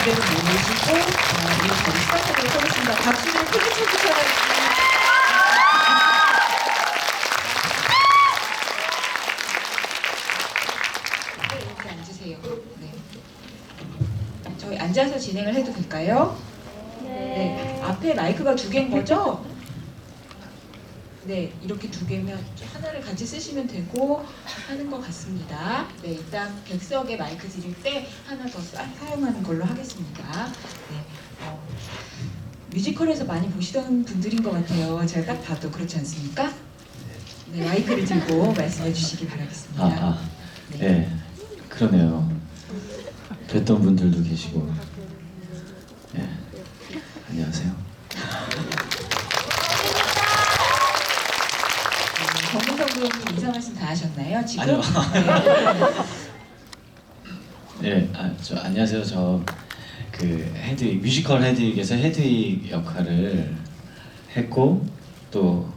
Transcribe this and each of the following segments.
무대를 모시고 우리 자리 시작하도록 하겠습니다. 박수를 크게 쳐주셔야지. 네, 이렇게 앉으세요. 네. 저희 앉아서 진행을 해도 될까요? 네. 앞에 마이크가 두 개인 거죠? 네, 이렇게 두 개면 하나를 같이 쓰시면 되고 하는 것 같습니다. 네, 일단 객석에 마이크 드릴 때 하나 더 사용하는 걸로 하겠습니다. 네, 뮤지컬에서 많이 보시던 분들인 것 같아요. 제가 딱 봐도 그렇지 않습니까? 네, 마이크를 들고 말씀해 주시기 바라겠습니다. 네, 그러네요. 뵀던 분들도 계시고. 네, 안녕하세요. 정문성 배우님 인사 말씀 다 하셨나요? 지금? 아니요. 네, 안녕하세요. 저 그 헤드윅 뮤지컬 헤드윅에서 헤드윅 역할을 했고 또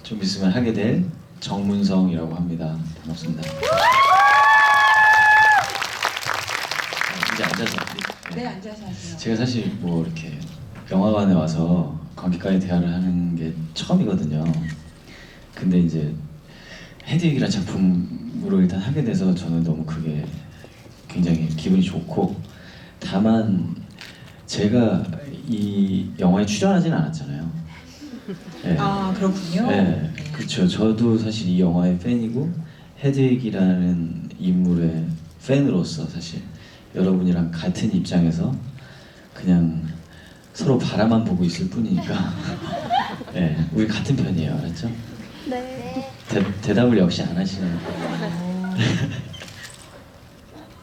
좀 있으면 하게 될 정문성이라고 합니다. 반갑습니다. 이제 앉아서. 네, 앉아서 하세요. 제가 사실 뭐 이렇게 영화관에 와서 관객과의 대화를 하는 게 처음이거든요. 근데 이제 헤드윅이라는 작품으로 일단 하게 돼서 저는 너무 그게 굉장히 기분이 좋고, 다만 제가 이 영화에 출연하지는 않았잖아요. 네. 아, 그렇군요. 네, 그렇죠. 저도 사실 이 영화의 팬이고 헤드윅이라는 인물의 팬으로서 사실 여러분이랑 같은 입장에서 그냥 서로 바라만 보고 있을 뿐이니까 네, 우리 같은 편이에요. 알았죠? 네. 대답을 역시 안 하시는.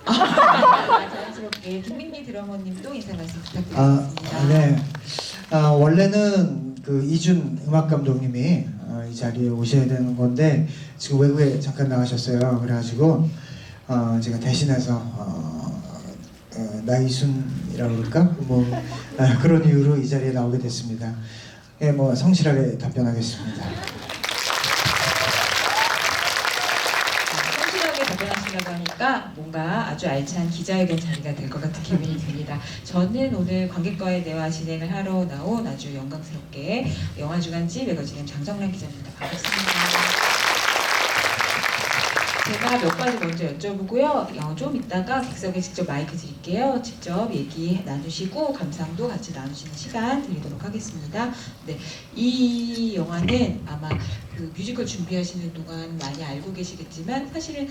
자연스럽게 김민기 드러머님도 인사 말씀 부탁드리겠습니다. 네. 원래는 그 이준 음악 감독님이 이 자리에 오셔야 되는 건데 지금 외국에 잠깐 나가셨어요. 그래가지고 제가 대신해서 나이순이라고 그럴까? 뭐 그런 이유로 이 자리에 나오게 됐습니다. 예, 뭐 성실하게 답변하겠습니다. 성실하게 답변하시려고 하니까 뭔가 아주 알찬 기자회견 자리가 될 것 같은 기분이 듭니다. 저는 오늘 관객과의 대화 진행을 하러 나온 아주 영광스럽게 영화주간지 매거진의 장정란 기자입니다. 반갑습니다. 제가 몇 가지 먼저 여쭤보고요. 좀 이따가 객석에 직접 마이크 드릴게요. 직접 얘기 나누시고 감상도 같이 나누시는 시간 드리도록 하겠습니다. 네, 이 영화는 아마 그 뮤지컬 준비하시는 동안 많이 알고 계시겠지만 사실은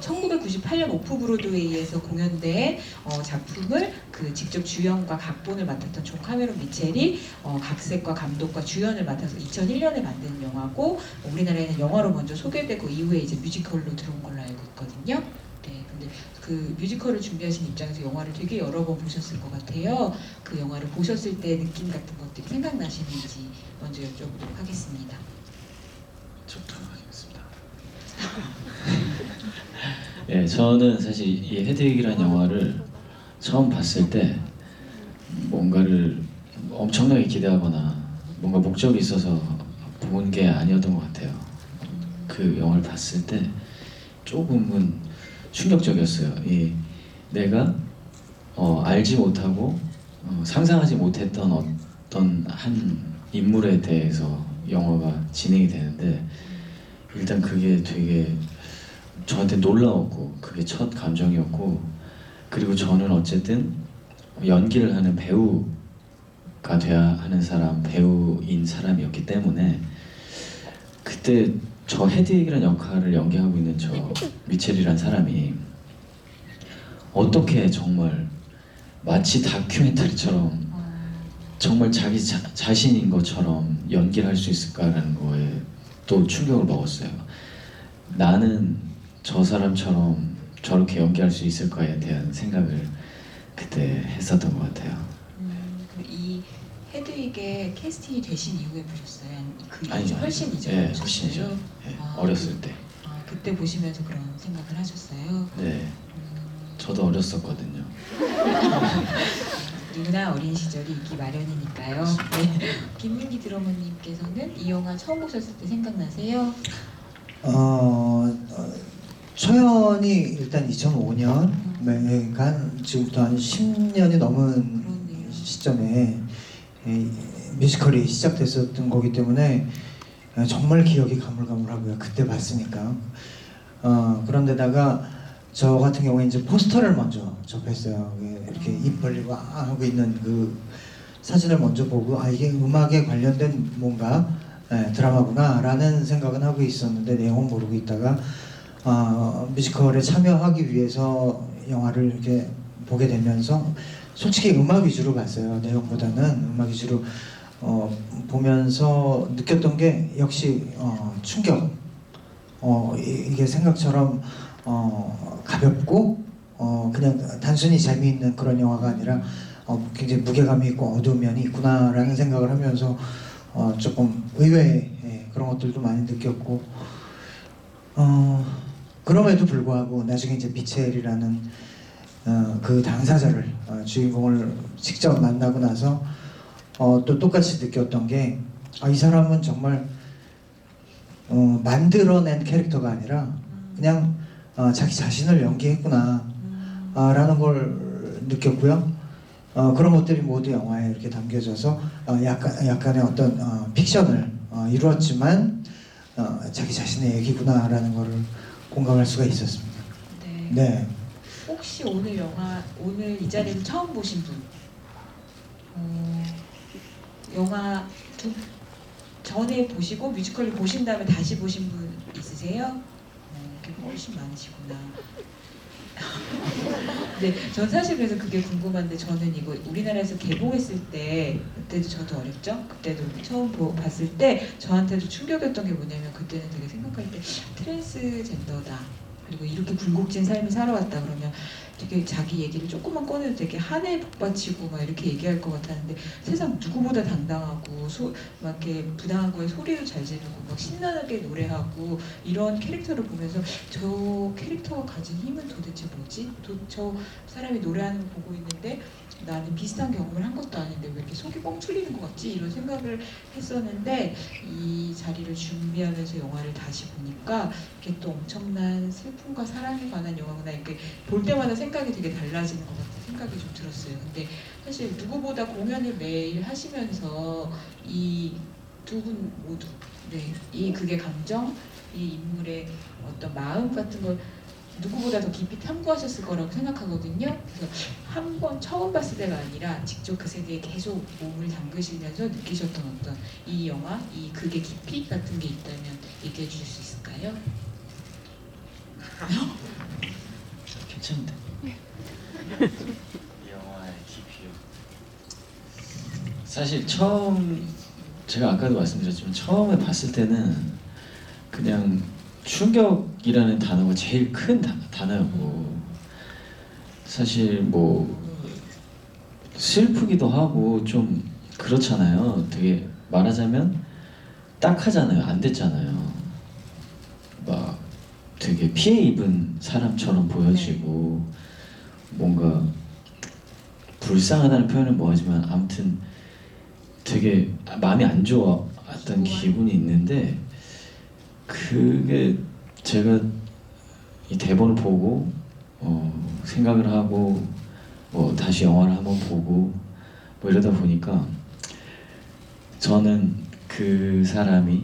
1998년 오프 브로드웨이에서 공연된 작품을 그 직접 주연과 각본을 맡았던 존 카메론 미첼이 각색과 감독과 주연을 맡아서 2001년에 만든 영화고, 우리나라에는 영화로 먼저 소개되고 이후에 이제 뮤지컬로 들어온 걸로 알고 있거든요. 네, 근데 그 뮤지컬을 준비하신 입장에서 영화를 되게 여러 번 보셨을 것 같아요. 그 영화를 보셨을 때 느낌 같은 것들이 생각나시는지 먼저 여쭤보도록 하겠습니다. 좋도록 하겠습니다. 예, 저는 사실 이 헤드윅이라는 영화를 처음 봤을 때 뭔가를 엄청나게 기대하거나 뭔가 목적이 있어서 본 게 아니었던 것 같아요. 그 영화를 봤을 때 조금은 충격적이었어요. 내가 알지 못하고 상상하지 못했던 어떤 한 인물에 대해서 영화가 진행이 되는데, 일단 그게 되게 저한테 놀라웠고 그게 첫 감정이었고, 그리고 저는 어쨌든 연기를 하는 배우가 돼야 하는 사람, 배우인 사람이었기 때문에 그때 저 헤드윅이라는 역할을 연기하고 있는 저 미첼이라는 사람이 어떻게 정말 마치 다큐멘터리처럼 정말 자기 자신인 것처럼 연기를 할 수 있을까라는 거에 또 충격을 먹었어요. 나는 저 사람처럼 저렇게 연기할 수 있을까에 대한 생각을 그때 했었던 것 같아요. 이 헤드윅에 캐스팅이 되신 이후에 보셨어요? 그 아니죠, 훨씬 이전 네, 보셨어요? 훨씬 이전. 네, 어렸을 때. 그때 보시면서 그런 생각을 하셨어요? 네, 저도 어렸었거든요. 누구나 어린 시절이 있기 마련이니까요. 네. 김민기 드러머님께서는 이 영화 처음 보셨을 때 생각나세요? 초연이 일단 2005년, 그러니까 지금부터 한 10년이 넘은 그렇네요. 시점에 이 뮤지컬이 시작됐었던 거기 때문에 정말 기억이 가물가물하고요. 그때 봤으니까. 그런데다가 저 같은 경우에 이제 포스터를 먼저 접했어요. 이렇게 입 벌리고 하고 있는 그 사진을 먼저 보고 이게 음악에 관련된 뭔가 드라마구나라는 생각은 하고 있었는데 내용은 모르고 있다가 뮤지컬에 참여하기 위해서 영화를 이렇게 보게 되면서 솔직히 음악 위주로 봤어요. 내용보다는 음악 위주로 보면서 느꼈던 게 역시 충격. 이게 생각처럼 가볍고 그냥 단순히 재미있는 그런 영화가 아니라 굉장히 무게감이 있고 어두운 면이 있구나라는 생각을 하면서 조금 의외의 그런 것들도 많이 느꼈고 그럼에도 불구하고 나중에 이제 미첼이라는 그 당사자를 주인공을 직접 만나고 나서 또 똑같이 느꼈던 게 이 사람은 정말 만들어낸 캐릭터가 아니라 그냥 자기 자신을 연기했구나 라는 걸 느꼈고요. 그런 것들이 모두 영화에 이렇게 담겨져서 약간의 어떤 픽션을 이루었지만 자기 자신의 얘기구나라는 거를 공감할 수가 있었습니다. 네. 네. 혹시 오늘 이 자리에서 처음 보신 분? 영화 전에 보시고 뮤지컬을 보신 다음에 다시 보신 분 있으세요? 그게 훨씬 많으시구나. 네, 전 사실 그래서 그게 궁금한데 저는 이거 우리나라에서 개봉했을 때 그때도 저도 어렸죠? 그때도 처음 봤을 때 저한테도 충격이었던 게 뭐냐면 그때는 되게 생각할 때 트랜스젠더다. 그리고 이렇게 굴곡진 삶을 살아왔다 그러면 되게 자기 얘기를 조금만 꺼내도 되게 한해 복받치고 막 이렇게 얘기할 것 같았는데 세상 누구보다 당당하고 막 이렇게 부당한 거에 소리도 잘 지르고 막 신나게 노래하고 이런 캐릭터를 보면서 저 캐릭터가 가진 힘은 도대체 뭐지? 저 사람이 노래하는 거 보고 있는데 나는 비슷한 경험을 한 것도 아닌데 왜 이렇게 속이 뻥 뚫리는 것 같지? 이런 생각을 했었는데 이 자리를 준비하면서 영화를 다시 보니까 이게 또 엄청난 슬픔과 사랑에 관한 영화구나 이렇게 볼 때마다 생각이 되게 달라지는 것 같은 생각이 좀 들었어요. 근데 사실 누구보다 공연을 매일 하시면서 이 두 분 모두 이 극의 감정, 이 인물의 어떤 마음 같은 걸 누구보다 더 깊이 탐구하셨을 거라고 생각하거든요. 그래서 한 번 처음 봤을 때가 아니라 직접 그 세계에 계속 몸을 담그시면서 느끼셨던 어떤 이 영화, 이 극의 깊이 같은 게 있다면 얘기해 주실 수 있을까요? 괜찮은데. 이 영화의 깊이요. 사실 제가 아까도 말씀드렸지만 처음에 봤을 때는 그냥 충격이라는 단어가 제일 큰 단어였고 사실 뭐 슬프기도 하고 좀 그렇잖아요. 되게 말하자면 딱하잖아요. 안 됐잖아요. 막 되게 피해 입은 사람처럼 보여지고 뭔가 불쌍하다는 표현은 뭐하지만 아무튼 되게 마음이 안 좋았던 기분이 있는데 그게 제가 이 대본을 보고 생각을 하고 뭐 다시 영화를 한번 보고 뭐 이러다 보니까 저는 그 사람이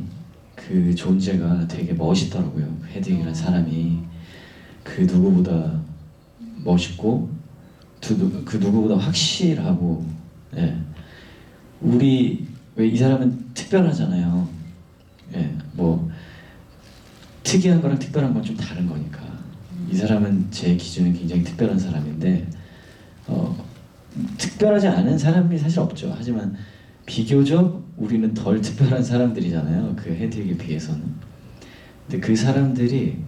그 존재가 되게 멋있더라고요. 헤딩이라는 사람이 그 누구보다 멋있고 그 누구보다 확실하고 우리 왜 이 사람은 특별하잖아요. 뭐 특이한 거랑 특별한 건 좀 다른 거니까 이 사람은 제 기준은 굉장히 특별한 사람인데 특별하지 않은 사람이 사실 없죠. 하지만 비교적 우리는 덜 특별한 사람들이잖아요. 그 헤드에게 비해서는. 근데 그 사람들이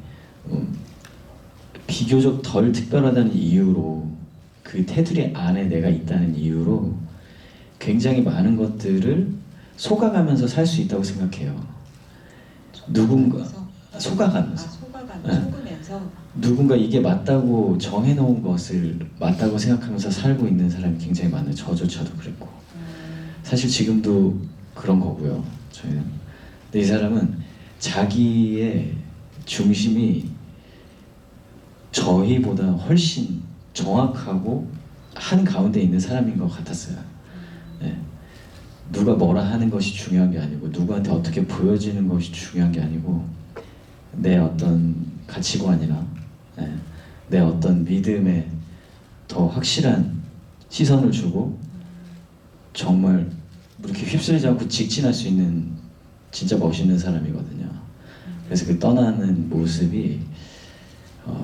비교적 덜 특별하다는 이유로 그 테두리 안에 내가 있다는 이유로 굉장히 많은 것들을 속아가면서 살 수 있다고 생각해요. 누군가 속아가면서 속으면서 누군가 이게 맞다고 정해놓은 것을 맞다고 생각하면서 살고 있는 사람이 굉장히 많아요. 저조차도 그랬고 사실 지금도 그런 거고요. 저희는. 근데 이 사람은 자기의 중심이 저희보다 훨씬 정확하고 한 가운데 있는 사람인 것 같았어요. 예. 누가 뭐라 하는 것이 중요한 게 아니고 누구한테 어떻게 보여지는 것이 중요한 게 아니고 내 어떤 가치관이나 예, 내 어떤 믿음에 더 확실한 시선을 주고 정말 이렇게 휩쓸리지 않고 직진할 수 있는 진짜 멋있는 사람이거든요. 그래서 그 떠나는 모습이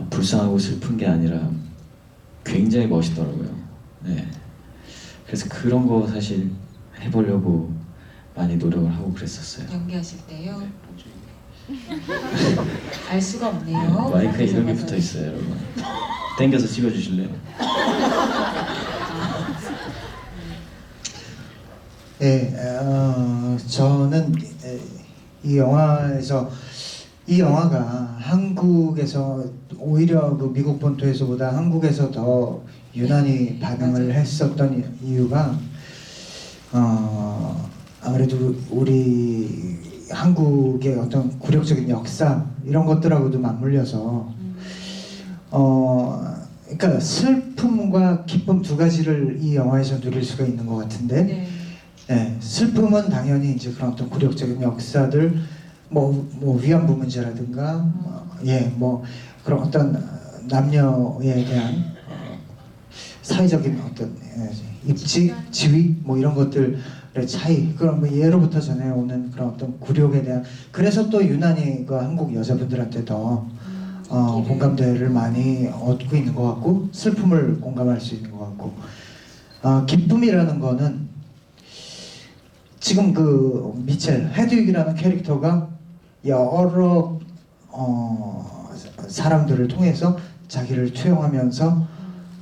불쌍하고 슬픈 게 아니라 굉장히 멋있더라고요. 네. 그래서 그런 거 사실 해보려고 많이 노력을 하고 그랬었어요. 연기하실 때요? 알 수가 네, 없네요. 마이크에 이런 게 그래서 붙어 있어요, 여러분. 당겨서 찍어주실래요? 예, 저는 이 영화에서 이 영화가 한국에서 오히려 그 미국 본토에서보다 한국에서 더 유난히 반응을 맞아요. 했었던 이유가 아무래도 우리 한국의 어떤 굴욕적인 역사 이런 것들하고도 맞물려서 그러니까 슬픔과 기쁨 두 가지를 이 영화에서 누릴 수가 있는 것 같은데 네. 네, 슬픔은 당연히 이제 그런 어떤 굴욕적인 역사들, 뭐 위안부 문제라든가, 뭐 그런 어떤 남녀에 대한 사회적인 어떤 입지, 지위, 뭐 이런 것들의 차이, 그런 뭐 예로부터 전해오는 그런 어떤 굴욕에 대한, 그래서 또 유난히 그 한국 여자분들한테 더 공감대를 많이 얻고 있는 것 같고, 슬픔을 공감할 수 있는 것 같고, 기쁨이라는 거는 지금 그 미첼 헤드윅이라는 캐릭터가 여러 사람들을 통해서 자기를 투영하면서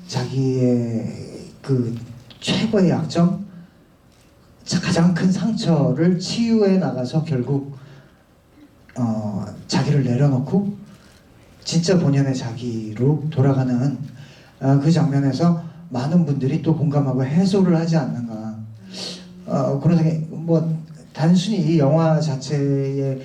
자기의 그 최고의 약점, 가장 큰 상처를 치유해 나가서 결국 자기를 내려놓고 진짜 본연의 자기로 돌아가는 그 장면에서 많은 분들이 또 공감하고 해소를 하지 않는가. 그런 생각이, 뭐 단순히 이 영화 자체의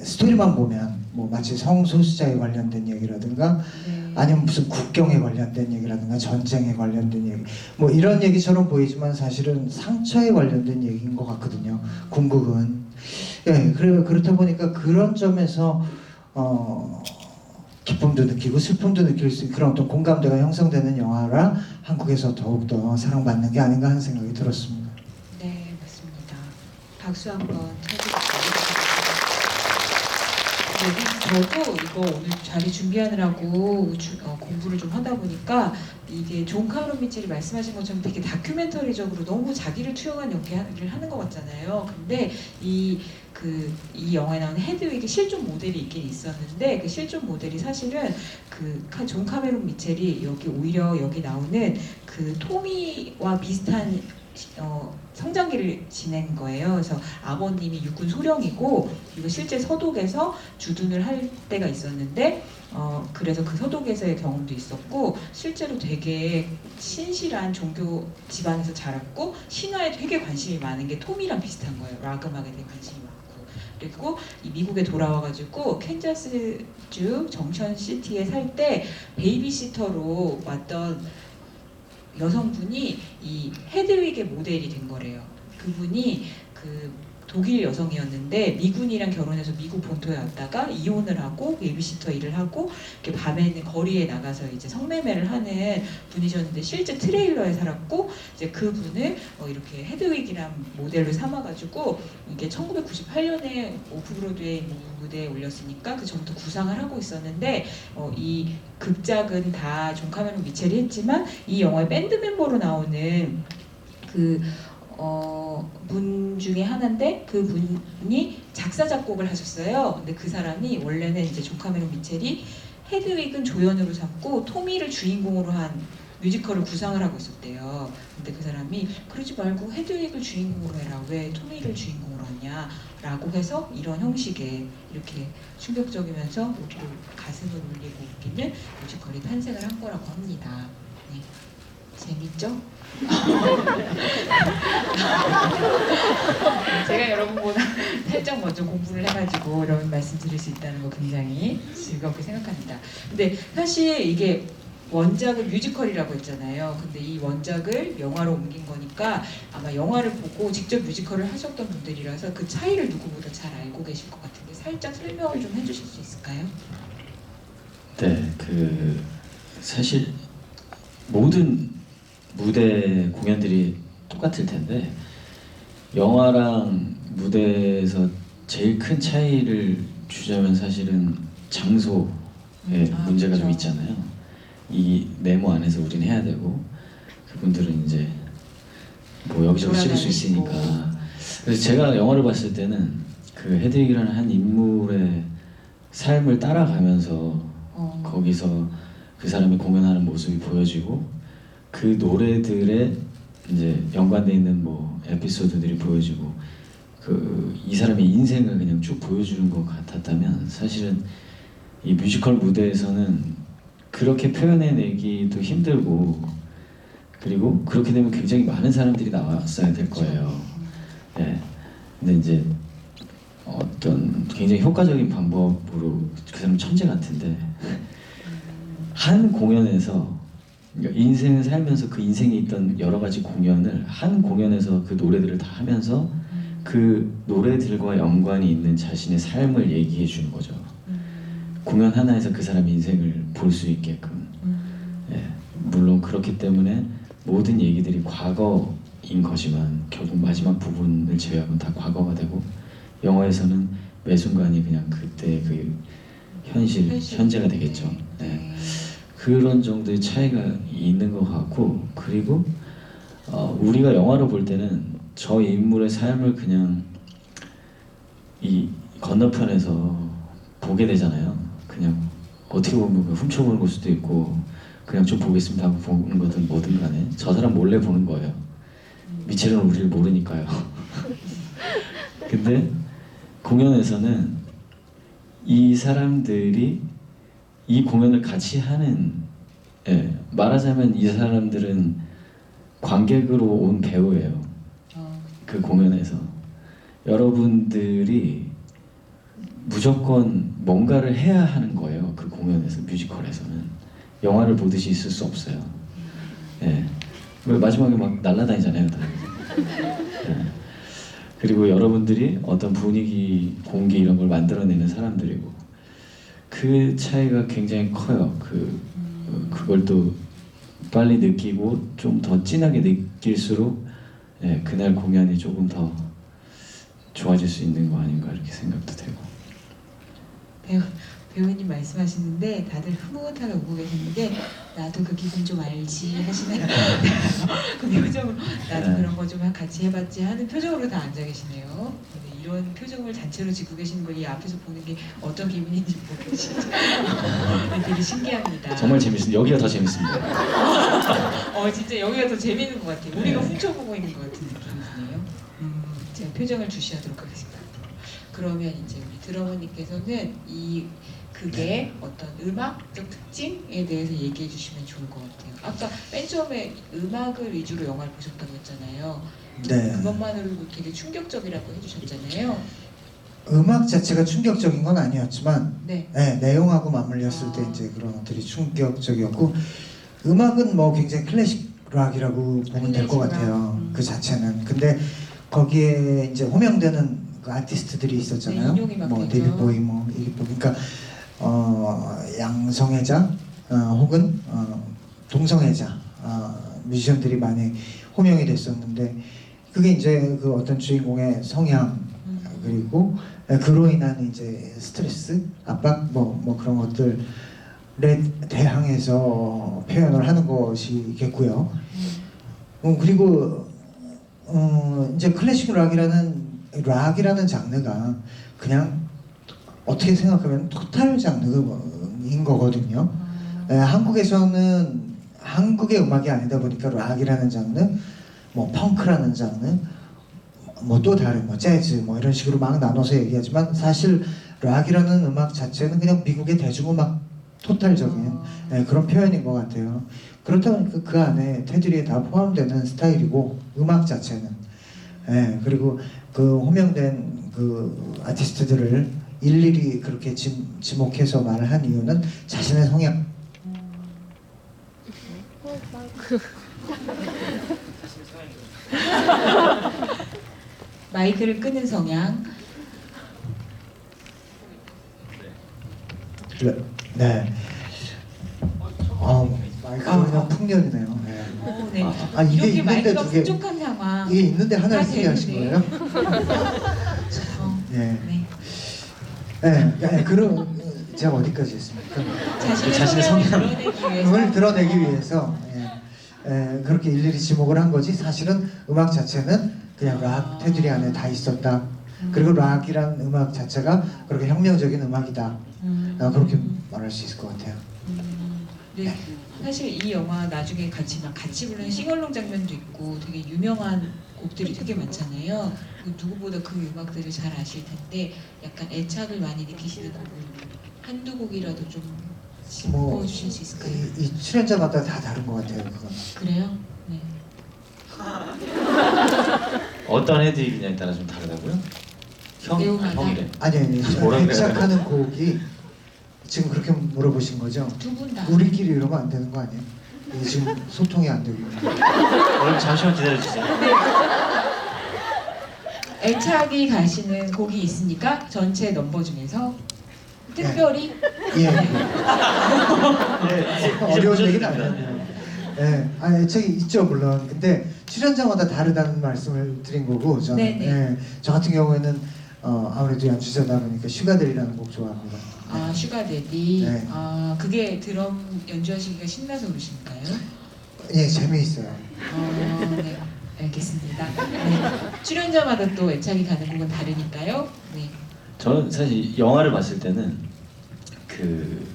스토리만 보면 뭐 마치 성소수자에 관련된 얘기라든가 네. 아니면 무슨 국경에 관련된 얘기라든가 전쟁에 관련된 얘기 뭐 이런 얘기처럼 보이지만 사실은 상처에 관련된 얘기인 것 같거든요. 궁극은. 그렇다 보니까 그런 점에서 기쁨도 느끼고 슬픔도 느낄 수 있는 그런 어떤 공감대가 형성되는 영화라 한국에서 더욱더 사랑받는 게 아닌가 하는 생각이 들었습니다. 네, 맞습니다. 박수 한번 쳐주세요. 저도 이거 오늘 자리 준비하느라고 공부를 좀 하다 보니까 이게 존 카메론 미첼이 말씀하신 것처럼 되게 다큐멘터리적으로 너무 자기를 투영한 연기를 하는 것 같잖아요. 근데 이 영화에 나오는 헤드윅의 실존 모델이 있긴 있었는데 그 실존 모델이 사실은 그 존 카메론 미첼이 오히려 여기 나오는 그 토미와 비슷한 성장기를 지낸 거예요. 그래서 아버님이 육군 소령이고 그리고 실제 서독에서 주둔을 할 때가 있었는데 그래서 그 서독에서의 경험도 있었고 실제로 되게 신실한 종교 집안에서 자랐고 신화에 되게 관심이 많은 게 톰이랑 비슷한 거예요. 락 음악에 대해 관심이 많고 그리고 이 미국에 돌아와가지고 캔자스주 정션 시티에 살 때 베이비시터로 왔던 여성분이 이 헤드윅의 모델이 된 거래요. 그분이 그 독일 여성이었는데 미군이랑 결혼해서 미국 본토에 왔다가 이혼을 하고 베이비시터 일을 하고 이렇게 밤에는 거리에 나가서 이제 성매매를 하는 분이셨는데 실제 트레일러에 살았고 이제 그분을 이렇게 헤드윅이란 모델로 삼아가지고 이게 1998년에 오프브로드웨이 무대에 올렸으니까 그 전부터 구상을 하고 있었는데 이 극작은 다 존 카메론 미첼이 했지만 이 영화의 밴드 멤버로 나오는 분 중에 하나인데 그 분이 작사 작곡을 하셨어요. 근데 그 사람이 원래는 이제 존 카메론 미첼이 헤드윅은 조연으로 삼고 토미를 주인공으로 한 뮤지컬을 구상을 하고 있었대요. 근데 그 사람이 그러지 말고 헤드윅을 주인공으로 해라. 왜 토미를 주인공으로 하냐? 라고 해서 이런 형식의 이렇게 충격적이면서 모두를 가슴을 울리고 웃기는 뮤지컬이 탄생을 한 거라고 합니다. 네. 재밌죠? 제가 여러분보다 살짝 먼저 공부를 해가지고 이런 말씀 드릴 수 있다는 거 굉장히 즐겁게 생각합니다. 근데 사실 이게 원작을 뮤지컬이라고 했잖아요. 근데 이 원작을 영화로 옮긴 거니까 아마 영화를 보고 직접 뮤지컬을 하셨던 분들이라서 그 차이를 누구보다 잘 알고 계실 것 같은데 살짝 설명을 좀 해주실 수 있을까요? 네, 사실 모든 무대 공연들이 똑같을 텐데 영화랑 무대에서 제일 큰 차이를 주자면 사실은 장소에 문제가 좀 그렇죠. 있잖아요. 이 네모 안에서 우리는 해야 되고 그분들은 이제 뭐 여기저기 찍을 수 있으니까. 그래서 제가 영화를 봤을 때는 그 헤드윅이라는 한 인물의 삶을 따라가면서 거기서 그 사람이 공연하는 모습이 보여지고 그 노래들에 이제 연관돼 있는 뭐 에피소드들이 보여지고 이 사람의 인생을 그냥 쭉 보여주는 것 같았다면 사실은 이 뮤지컬 무대에서는 그렇게 표현해내기도 힘들고 그리고 그렇게 되면 굉장히 많은 사람들이 나왔어야 될 거예요. 네. 근데 이제 어떤 굉장히 효과적인 방법으로 그 사람 천재 같은데 한 공연에서 그러니까 인생을 살면서 그 인생에 있던 여러 가지 공연을 한 공연에서 그 노래들을 다 하면서 그 노래들과 연관이 있는 자신의 삶을 얘기해 주는 거죠. 공연 하나에서 그 사람의 인생을 볼 수 있게끔. 예, 물론 그렇기 때문에 모든 얘기들이 과거인 거지만 결국 마지막 부분을 제외하면 다 과거가 되고 영화에서는 매 순간이 그냥 그때 그 현재가 되겠죠. 네. 그런 정도의 차이가 있는 것 같고 그리고 우리가 영화로 볼 때는 저 인물의 삶을 그냥 이 건너편에서 보게 되잖아요. 그냥 어떻게 보면 훔쳐보는 걸 수도 있고 그냥 좀 보겠습니다 하고 보는 거든 뭐든 간에 저 사람 몰래 보는 거예요. 미첼은 우리를 모르니까요. 근데 공연에서는 이 사람들이 이 공연을 같이 하는 말하자면 이 사람들은 관객으로 온 배우예요. 그 공연에서 여러분들이 무조건 뭔가를 해야 하는 거예요. 그 공연에서 뮤지컬에서는 영화를 보듯이 있을 수 없어요. 예. 마지막에 막 날아다니잖아요. 예. 그리고 여러분들이 어떤 분위기, 공기 이런 걸 만들어내는 사람들이고 그 차이가 굉장히 커요. 그걸 또 빨리 느끼고 좀 더 진하게 느낄수록 그날 공연이 조금 더 좋아질 수 있는 거 아닌가 이렇게 생각도 되고. 배우님 말씀하시는데 다들 흐뭇하게 웃고 계시는데 나도 그 기분 좀 알지 하시나요? 그 표정으로 나도 그런 거 좀 같이 해봤지 하는 표정으로 다 앉아 계시네요. 근데 이런 표정을 단체로 짓고 계시는 걸 이 앞에서 보는 게 어떤 기분인지 모르겠어요. 되게 신기합니다. 정말 재밌습니다. 여기가 더 재밌습니다. 진짜 여기가 더 재밌는 것 같아요. 우리가 훔쳐보고 있는 것 같은 느낌이 드네요. 제가 표정을 주시하도록 하겠습니다. 그러면 이제 우리 드러머님께서는 그게 어떤 음악적 특징에 대해서 얘기해 주시면 좋을 것 같아요. 아까 맨 처음에 음악을 위주로 영화를 보셨다고 했잖아요. 네. 그것만으로도 되게 충격적이라고 해주셨잖아요. 음악 자체가 충격적인 건 아니었지만 네. 내용하고 맞물렸을 때 이제 그런 것들이 충격적이었고 음악은 뭐 굉장히 클래식 락이라고 보면 될 것 같아요. 그 자체는. 근데 거기에 이제 호명되는 그 아티스트들이 있었잖아요. 네, 인용이 뭐 막 데이빗 보이, 뭐 이게 그러니까 양성애자 혹은 동성애자 뮤지션들이 많이 호명이 됐었는데 그게 이제 그 어떤 주인공의 성향 그리고 그로 인한 이제 스트레스, 압박 뭐 그런 것들에 대항해서 표현을 하는 것이겠고요. 그리고 이제 클래식 락이라는 장르가 그냥 어떻게 생각하면 토탈 장르인 거거든요. 한국에서는 한국의 음악이 아니다 보니까 락이라는 장르, 뭐 펑크라는 장르, 뭐 또 다른 뭐 재즈 뭐 이런 식으로 막 나눠서 얘기하지만 사실 락이라는 음악 자체는 그냥 미국의 대중음악 토탈적인 그런 표현인 것 같아요. 그렇다 보니까 그 안에 테두리에 다 포함되는 스타일이고 음악 자체는 예, 그리고 그 호명된 그 아티스트들을 일일이 그렇게 지목해서 말을 한 이유는 자신의 성향. 마이크를 끄는 성향. 네. 마이크가 그냥 풍년이네요. 네. 네. 이게 이렇게 있는데 마이크가 두 개, 부족한 상황. 이게 있는데 하나를 다 쓰게 하신 되는데. 거예요? 네. 네. 네. 그럼 제가 어디까지 했습니까? 자신의 성향을 드러내기 위해서. 그걸 드러내기 위해서 그렇게 일일이 지목을 한 거지. 사실은 음악 자체는 그냥 락 테두리 안에 다 있었다. 그리고 락이란 음악 자체가 그렇게 혁명적인 음악이다. 그렇게 말할 수 있을 것 같아요. 네. 사실 이 영화 나중에 같이 부르는 싱얼롱 장면도 있고 되게 유명한 곡들이 되게 많잖아요. 누구보다 그 음악들을 잘 아실 텐데 약간 애착을 많이 느끼시는 부분 한두 곡이라도 좀 짚어주실 수 있을까요? 이 출연자마다 다 다른 것 같아요. 그건. 그래요? 네. 어떤 헤드이냐에 따라 좀 다르다고요? 내용마다? 형이래. 아니 뭐라 그래야 애착하는 곡이 지금 그렇게 물어보신 거죠? 두 분 다. 우리끼리 이러면 안 되는 거 아니에요? 이게 지금 소통이 안 되고 있는. 여러분 잠시만 기다려주세요. 애착이 가시는 곡이 있으니까 전체 넘버 중에서 특별히 예. 이제 어려운 보셔도 얘기는 됩니다. 아니에요. 예, 애착이 있죠 물론. 근데 출연자마다 다르다는 말씀을 드린 거고 저는 네네. 예, 저 같은 경우에는 아무래도 연주자다 보니까 슈가데리라는 곡 좋아합니다. 슈가데디. 네. 그게 드럼 연주하시기가 신나서 그러실까요? 예, 재미있어요. 네. 알겠습니다. 네. 출연자마다 또 애착이 가는 곡은 다르니까요. 네. 저는 사실 영화를 봤을 때는 그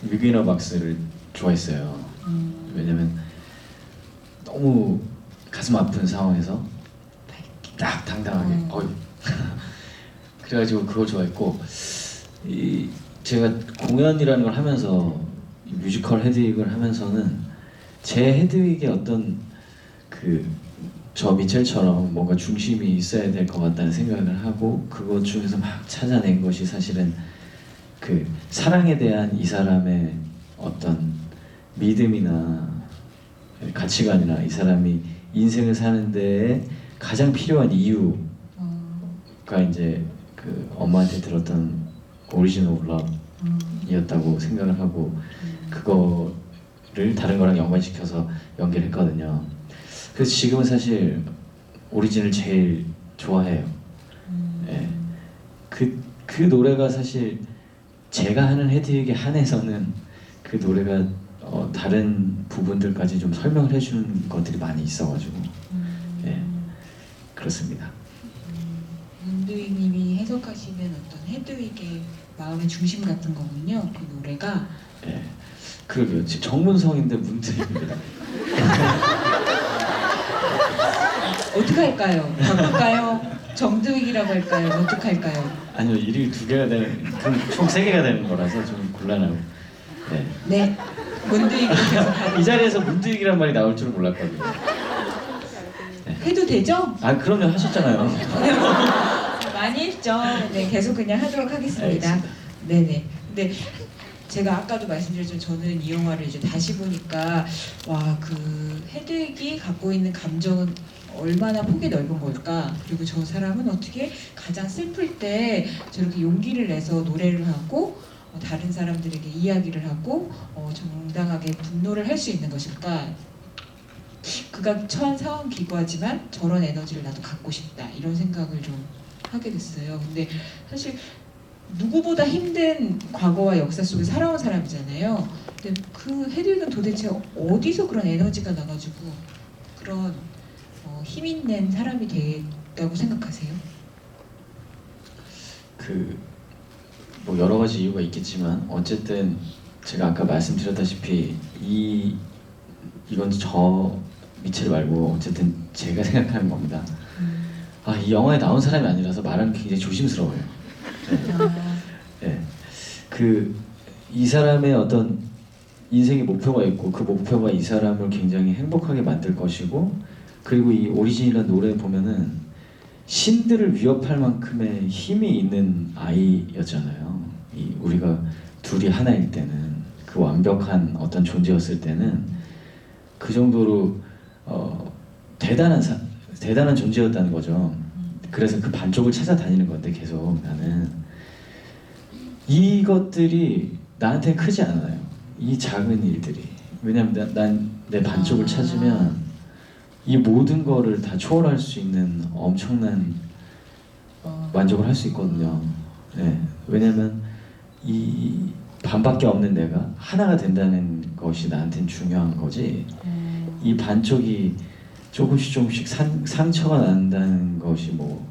뮤비너 박스를 좋아했어요. 왜냐면 너무 가슴 아픈 상황에서 딱 당당하게 그래가지고 그걸 좋아했고 제가 공연이라는 걸 하면서 이 뮤지컬 헤드윅을 하면서는 제 헤드윅의 어떤 저 미첼처럼 뭔가 중심이 있어야 될 것 같다는 생각을 하고 그것 중에서 막 찾아낸 것이 사실은 그 사랑에 대한 이 사람의 어떤 믿음이나 가치관이나 이 사람이 인생을 사는 데에 가장 필요한 이유가 이제 그 엄마한테 들었던 오리지널 러브이었다고 생각을 하고 그거를 다른 거랑 연관시켜서 연결했거든요. 그래서 지금은 사실 오리진을 제일 좋아해요. 예. 그 노래가 사실 제가 하는 헤드윅에 한해서는 그 노래가 다른 부분들까지 좀 설명을 해주는 것들이 많이 있어가지고 예, 그렇습니다. 문두익님이 해석하시는 어떤 헤드윅의 마음의 중심 같은 거군요. 그 노래가. 예, 그러게요. 지금 정문성인데 문두익입니다. 어떻게 할까요? 바꿀까요? 정두익이라고 할까요? 어떻게 할까요? 아니요, 일이 두 개가 되는, 그럼 총 세 개가 되는 거라서 좀 곤란하고. 네. 네. 문두익으로 계속 이 자리에서 문두익이란 말이 나올 줄은 몰랐거든요. 해도 되죠? 아, 그럼요, 하셨잖아요. 많이 했죠. 네, 계속 그냥 하도록 하겠습니다. 알겠습니다. 네네. 근데 제가 아까도 말씀드렸지만 저는 이 영화를 이제 다시 보니까 와, 그 헤드윅이 갖고 있는 감정은 얼마나 폭이 넓은 걸까? 그리고 저 사람은 어떻게 가장 슬플 때 저렇게 용기를 내서 노래를 하고 다른 사람들에게 이야기를 하고 정당하게 분노를 할 수 있는 것일까? 그가 처한 상황 기구하지만 저런 에너지를 나도 갖고 싶다 이런 생각을 좀 하게 됐어요. 근데 사실 누구보다 힘든 과거와 역사 속에 살아온 사람이잖아요. 근데 그 헤드윅은 도대체 어디서 그런 에너지가 나가지고 그런 힘 있는 사람이 됐다고 생각하세요? 뭐 여러 가지 이유가 있겠지만 어쨌든 제가 아까 말씀드렸다시피 이건 저 미첼 말고 어쨌든 제가 생각하는 겁니다. 이 영화에 나온 사람이 아니라서 말하는 게 굉장히 조심스러워요. 네. 이 사람의 어떤 인생의 목표가 있고 그 목표가 이 사람을 굉장히 행복하게 만들 것이고 그리고 이 오리진이라는 노래 보면은 신들을 위협할 만큼의 힘이 있는 아이였잖아요. 우리가 둘이 하나일 때는, 그 완벽한 어떤 존재였을 때는 그 정도로 대단한 존재였다는 거죠. 그래서 그 반쪽을 찾아다니는 건데 계속 나는 이것들이 나한테는 크지 않아요. 이 작은 일들이. 왜냐면 난 내 반쪽을 찾으면 이 모든 거를 다 초월할 수 있는 엄청난 만족을 할 수 있거든요. 네. 왜냐면 이 반밖에 없는 내가 하나가 된다는 것이 나한테는 중요한 거지. 이 반쪽이 조금씩 상처가 난다는 것이 뭐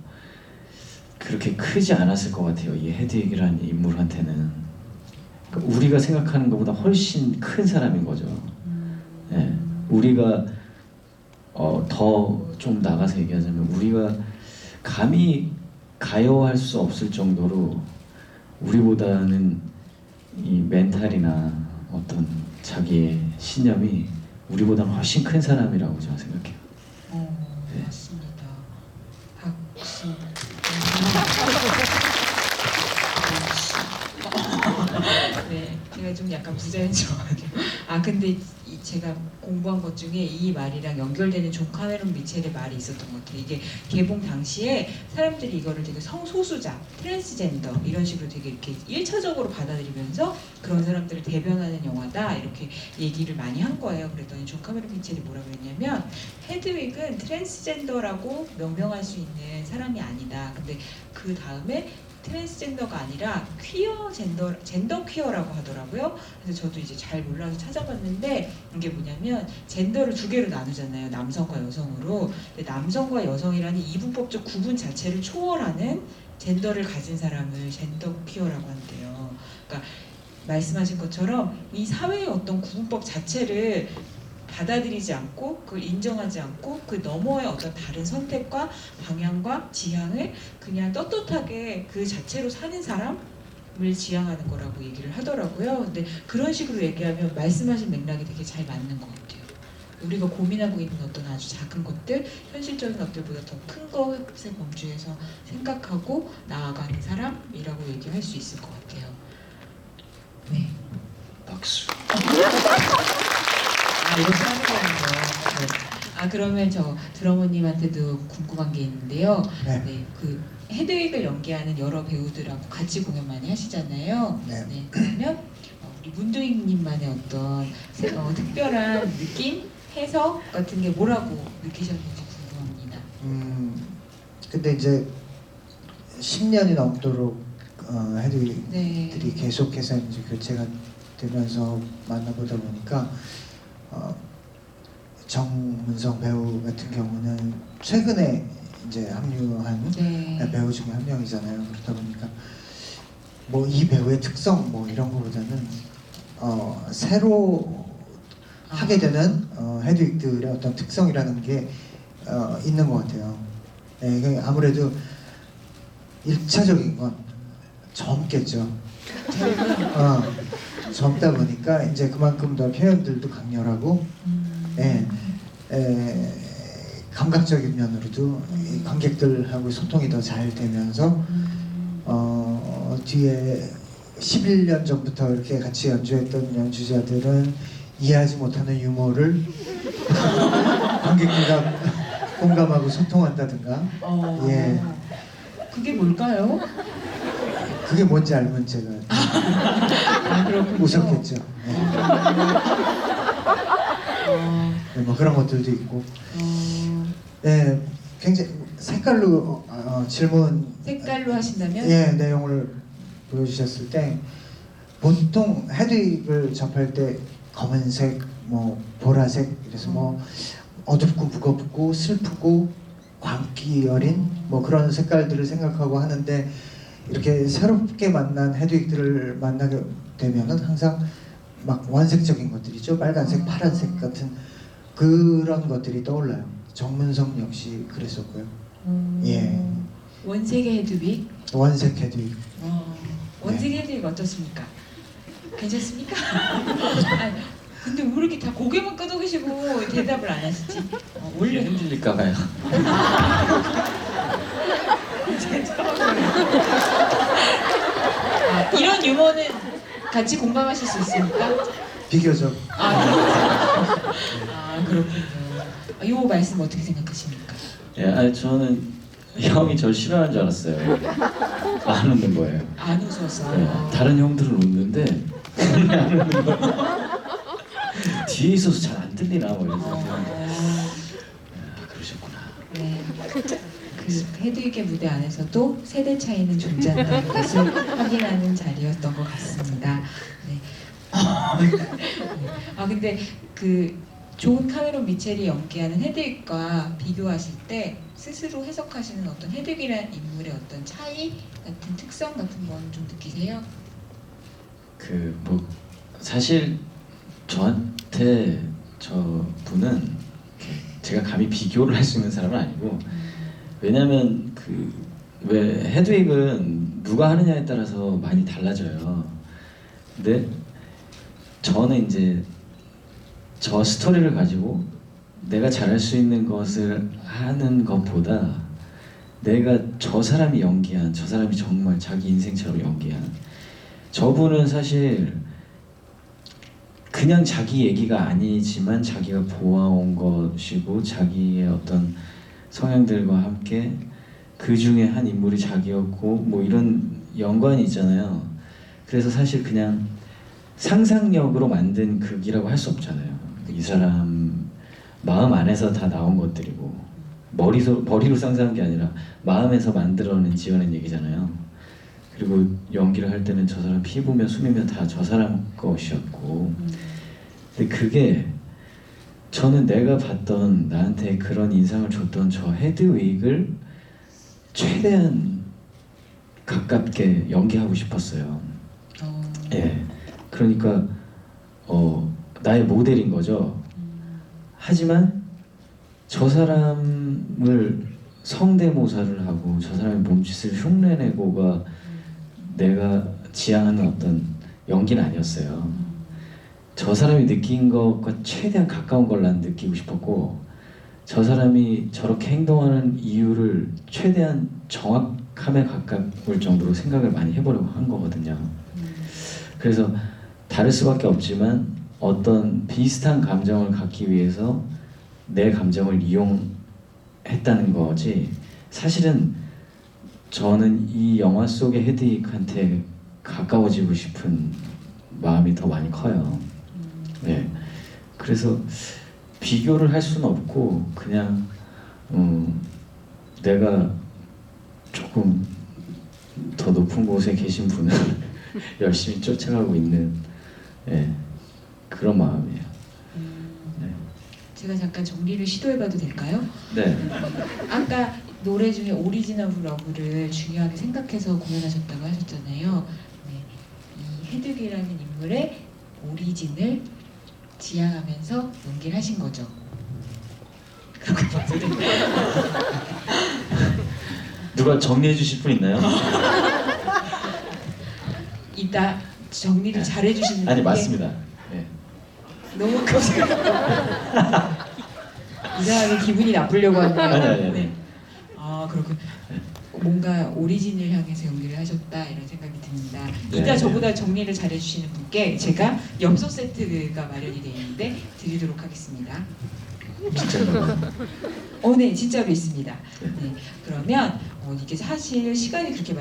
그렇게 크지 않았을 것 같아요. 이 헤드윅이라는 인물한테는. 그러니까 우리가 생각하는 것보다 훨씬 큰 사람인 거죠. 네. 우리가 더 좀 나가서 얘기하자면 우리가 감히 가여할 수 없을 정도로 우리보다는 이 멘탈이나 어떤 자기의 신념이 우리보다는 훨씬 큰 사람이라고 저는 생각해요. 네. 맞습니다. 박수. 네, 제가 좀 약간 부자연스러워요. 근데 제가 공부한 것 중에 이 말이랑 연결되는 존 카메론 미첼의 말이 있었던 것 같아요. 이게 개봉 당시에 사람들이 이거를 되게 성소수자, 트랜스젠더 이런 식으로 되게 이렇게 1차적으로 받아들이면서 그런 사람들을 대변하는 영화다 이렇게 얘기를 많이 한 거예요. 그랬더니 존 카메론 미첼이 뭐라고 했냐면 헤드윅은 트랜스젠더라고 명명할 수 있는 사람이 아니다. 근데 그 다음에 트랜스젠더가 아니라 젠더 퀴어라고 하더라고요. 그래서 저도 이제 잘 몰라서 찾아봤는데 이게 뭐냐면 젠더를 두 개로 나누잖아요. 남성과 여성으로. 근데 남성과 여성이라는 이분법적 구분 자체를 초월하는 젠더를 가진 사람을 젠더 퀴어라고 한대요. 그러니까 말씀하신 것처럼 이 사회의 어떤 구분법 자체를 받아들이지 않고 그걸 인정하지 않고 그 너머의 어떤 다른 선택과 방향과 지향을 그냥 떳떳하게 그 자체로 사는 사람을 지향하는 거라고 얘기를 하더라고요. 근데 그런 식으로 얘기하면 말씀하신 맥락이 되게 잘 맞는 것 같아요. 우리가 고민하고 있는 어떤 아주 작은 것들, 현실적인 것들보다 더 큰 것의 범주에서 생각하고 나아가는 사람이라고 얘기할 수 있을 것 같아요. 네. 박수. 이렇게 하는 거군요. 네. 그러면 저 드러머님한테도 궁금한 게 있는데요. 네. 네, 그 헤드윅을 연기하는 여러 배우들하고 같이 공연 많이 하시잖아요. 네. 그러면 우리 문두익님만의 어떤 특별한 느낌, 해석 같은 게 뭐라고 느끼셨는지 궁금합니다. 근데 이제 10년이 넘도록 헤드윅들이 네. 계속해서 이제 교체가 되면서 만나보다 보니까 정문성 배우 같은 경우는 최근에 이제 합류한 네. 배우 중에 한 명이잖아요. 그러다 보니까 뭐 이 배우의 특성 뭐 이런 거보다는 새로 하게 되는 헤드윅들의 어떤 특성이라는 게 있는 것 같아요. 네, 이게 아무래도 1차적인 건 젊겠죠. 젊다 보니까 이제 그만큼 더 표현들도 강렬하고 감각적인 면으로도 이 관객들하고 소통이 더 잘 되면서 뒤에 11년 전부터 이렇게 같이 연주했던 연주자들은 이해하지 못하는 유머를 관객들과 공감하고 소통한다든가. 예. 그게 뭘까요? 그게 뭔지 알면 제가 그렇군요. 웃었겠죠. 네. 네, 뭐 그런 것들도 있고. 네, 굉장히 색깔로 색깔로 하신다면? 예, 내용을 보여주셨을 때 보통 헤드윅을 접할 때 검은색, 뭐 보라색, 그래서 뭐 어둡고 무겁고 슬프고 광기 어린 뭐 그런 색깔들을 생각하고 하는데 이렇게 새롭게 만난 헤드윅들을 만나게 되면은 항상 막 원색적인 것들이죠. 빨간색, 파란색 같은 그런 것들이 떠올라요. 정문성 역시 그랬었고요. 예. 원색의 헤드윅? 원색 헤드윅. 원색 헤드윅 어떻습니까? 괜찮습니까? 근데 왜 이렇게 다 고개만 끄덕이시고 대답을 안 하시지? 원래 흔들릴까봐요. 이런 유머는 같이 공감하실 수 있습니까? 비교적. 그렇군요. 이 말씀 어떻게 생각하십니까? 예, 아니 저는 형이 절 싫어하는 줄 알았어요. 안 웃는 거예요. 안 웃어서. 예, 다른 형들은 웃는데 형이 안 웃는 거예요. 뒤에 있어서 잘 안 들리나 뭐 이래서 그러셨구나. 네. 그 헤드윅의 무대 안에서도 세대 차이는 존재한다는 것을 확인하는 자리였던 것 같습니다. 네. 근데 그 존 카메론 미첼이 연기하는 헤드윅과 비교하실 때 스스로 해석하시는 어떤 헤드윅이라는 인물의 어떤 차이 같은 특성 같은 건 좀 느끼세요? 그 뭐 사실 저한테 저 분은 제가 감히 비교를 할 수 있는 사람은 아니고, 왜냐면 그 왜 헤드윅은 누가 하느냐에 따라서 많이 달라져요. 근데 저는 이제 저 스토리를 가지고 내가 잘할 수 있는 것을 하는 것보다 내가 저 사람이 연기한, 저 사람이 정말 자기 인생처럼 연기한, 저분은 사실 그냥 자기 얘기가 아니지만 자기가 보아온 것이고 자기의 어떤 성향들과 함께 그 중에 한 인물이 자기였고 뭐 이런 연관이 있잖아요. 그래서 사실 그냥 상상력으로 만든 극이라고 할 수 없잖아요. 이 사람 마음 안에서 다 나온 것들이고 머리로 상상한 게 아니라 마음에서 만들어낸 지어낸 얘기잖아요. 그리고 연기를 할 때는 저 사람 피부며 숨이며 다 저 사람 것이었고, 근데 그게 저는 내가 봤던 나한테 그런 인상을 줬던 저 헤드윅을 최대한 가깝게 연기하고 싶었어요. 예, 그러니까 나의 모델인 거죠. 하지만 저 사람을 성대모사를 하고 저 사람의 몸짓을 흉내내고가 내가 지향하는 어떤 연기는 아니었어요. 저 사람이 느낀 것과 최대한 가까운 걸 난 느끼고 싶었고, 저 사람이 저렇게 행동하는 이유를 최대한 정확함에 가까울 정도로 생각을 많이 해보려고 한 거거든요. 그래서 다를 수밖에 없지만 어떤 비슷한 감정을 갖기 위해서 내 감정을 이용했다는 거지, 사실은 저는 이 영화 속의 헤드윅한테 가까워지고 싶은 마음이 더 많이 커요. 네, 그래서 비교를 할 수는 없고 그냥 내가 조금 더 높은 곳에 계신 분을 열심히 쫓아가고 있는 그런 마음이에요. 네. 제가 잠깐 정리를 시도해봐도 될까요? 네. 아까 노래 중에 오리지널 러브를 중요하게 생각해서 공연하셨다고 하셨잖아요. 네. 이 헤드윅이라는 인물의 오리진을 지향하면서 연기를 하신 거죠. 그렇게 봐도 누가 정리해 주실 분 있나요? 이따 정리를 잘 해주시는 아니 분께 맞습니다. 네. 너무 이상하게 기분이 나쁘려고 하네요. 아니. 네. 그렇군. 뭔가 오리진을 향해서 연기를 하셨다 이런 생각이 듭니다. 이따 네. 저보다 정리를 잘 해주시는 분께 제가 엽서 세트가 마련이 되어 있는데 드리도록 하겠습니다. 진짜요? 네, 진짜로 있습니다. 네, 그러면 이게 사실 시간이 그렇게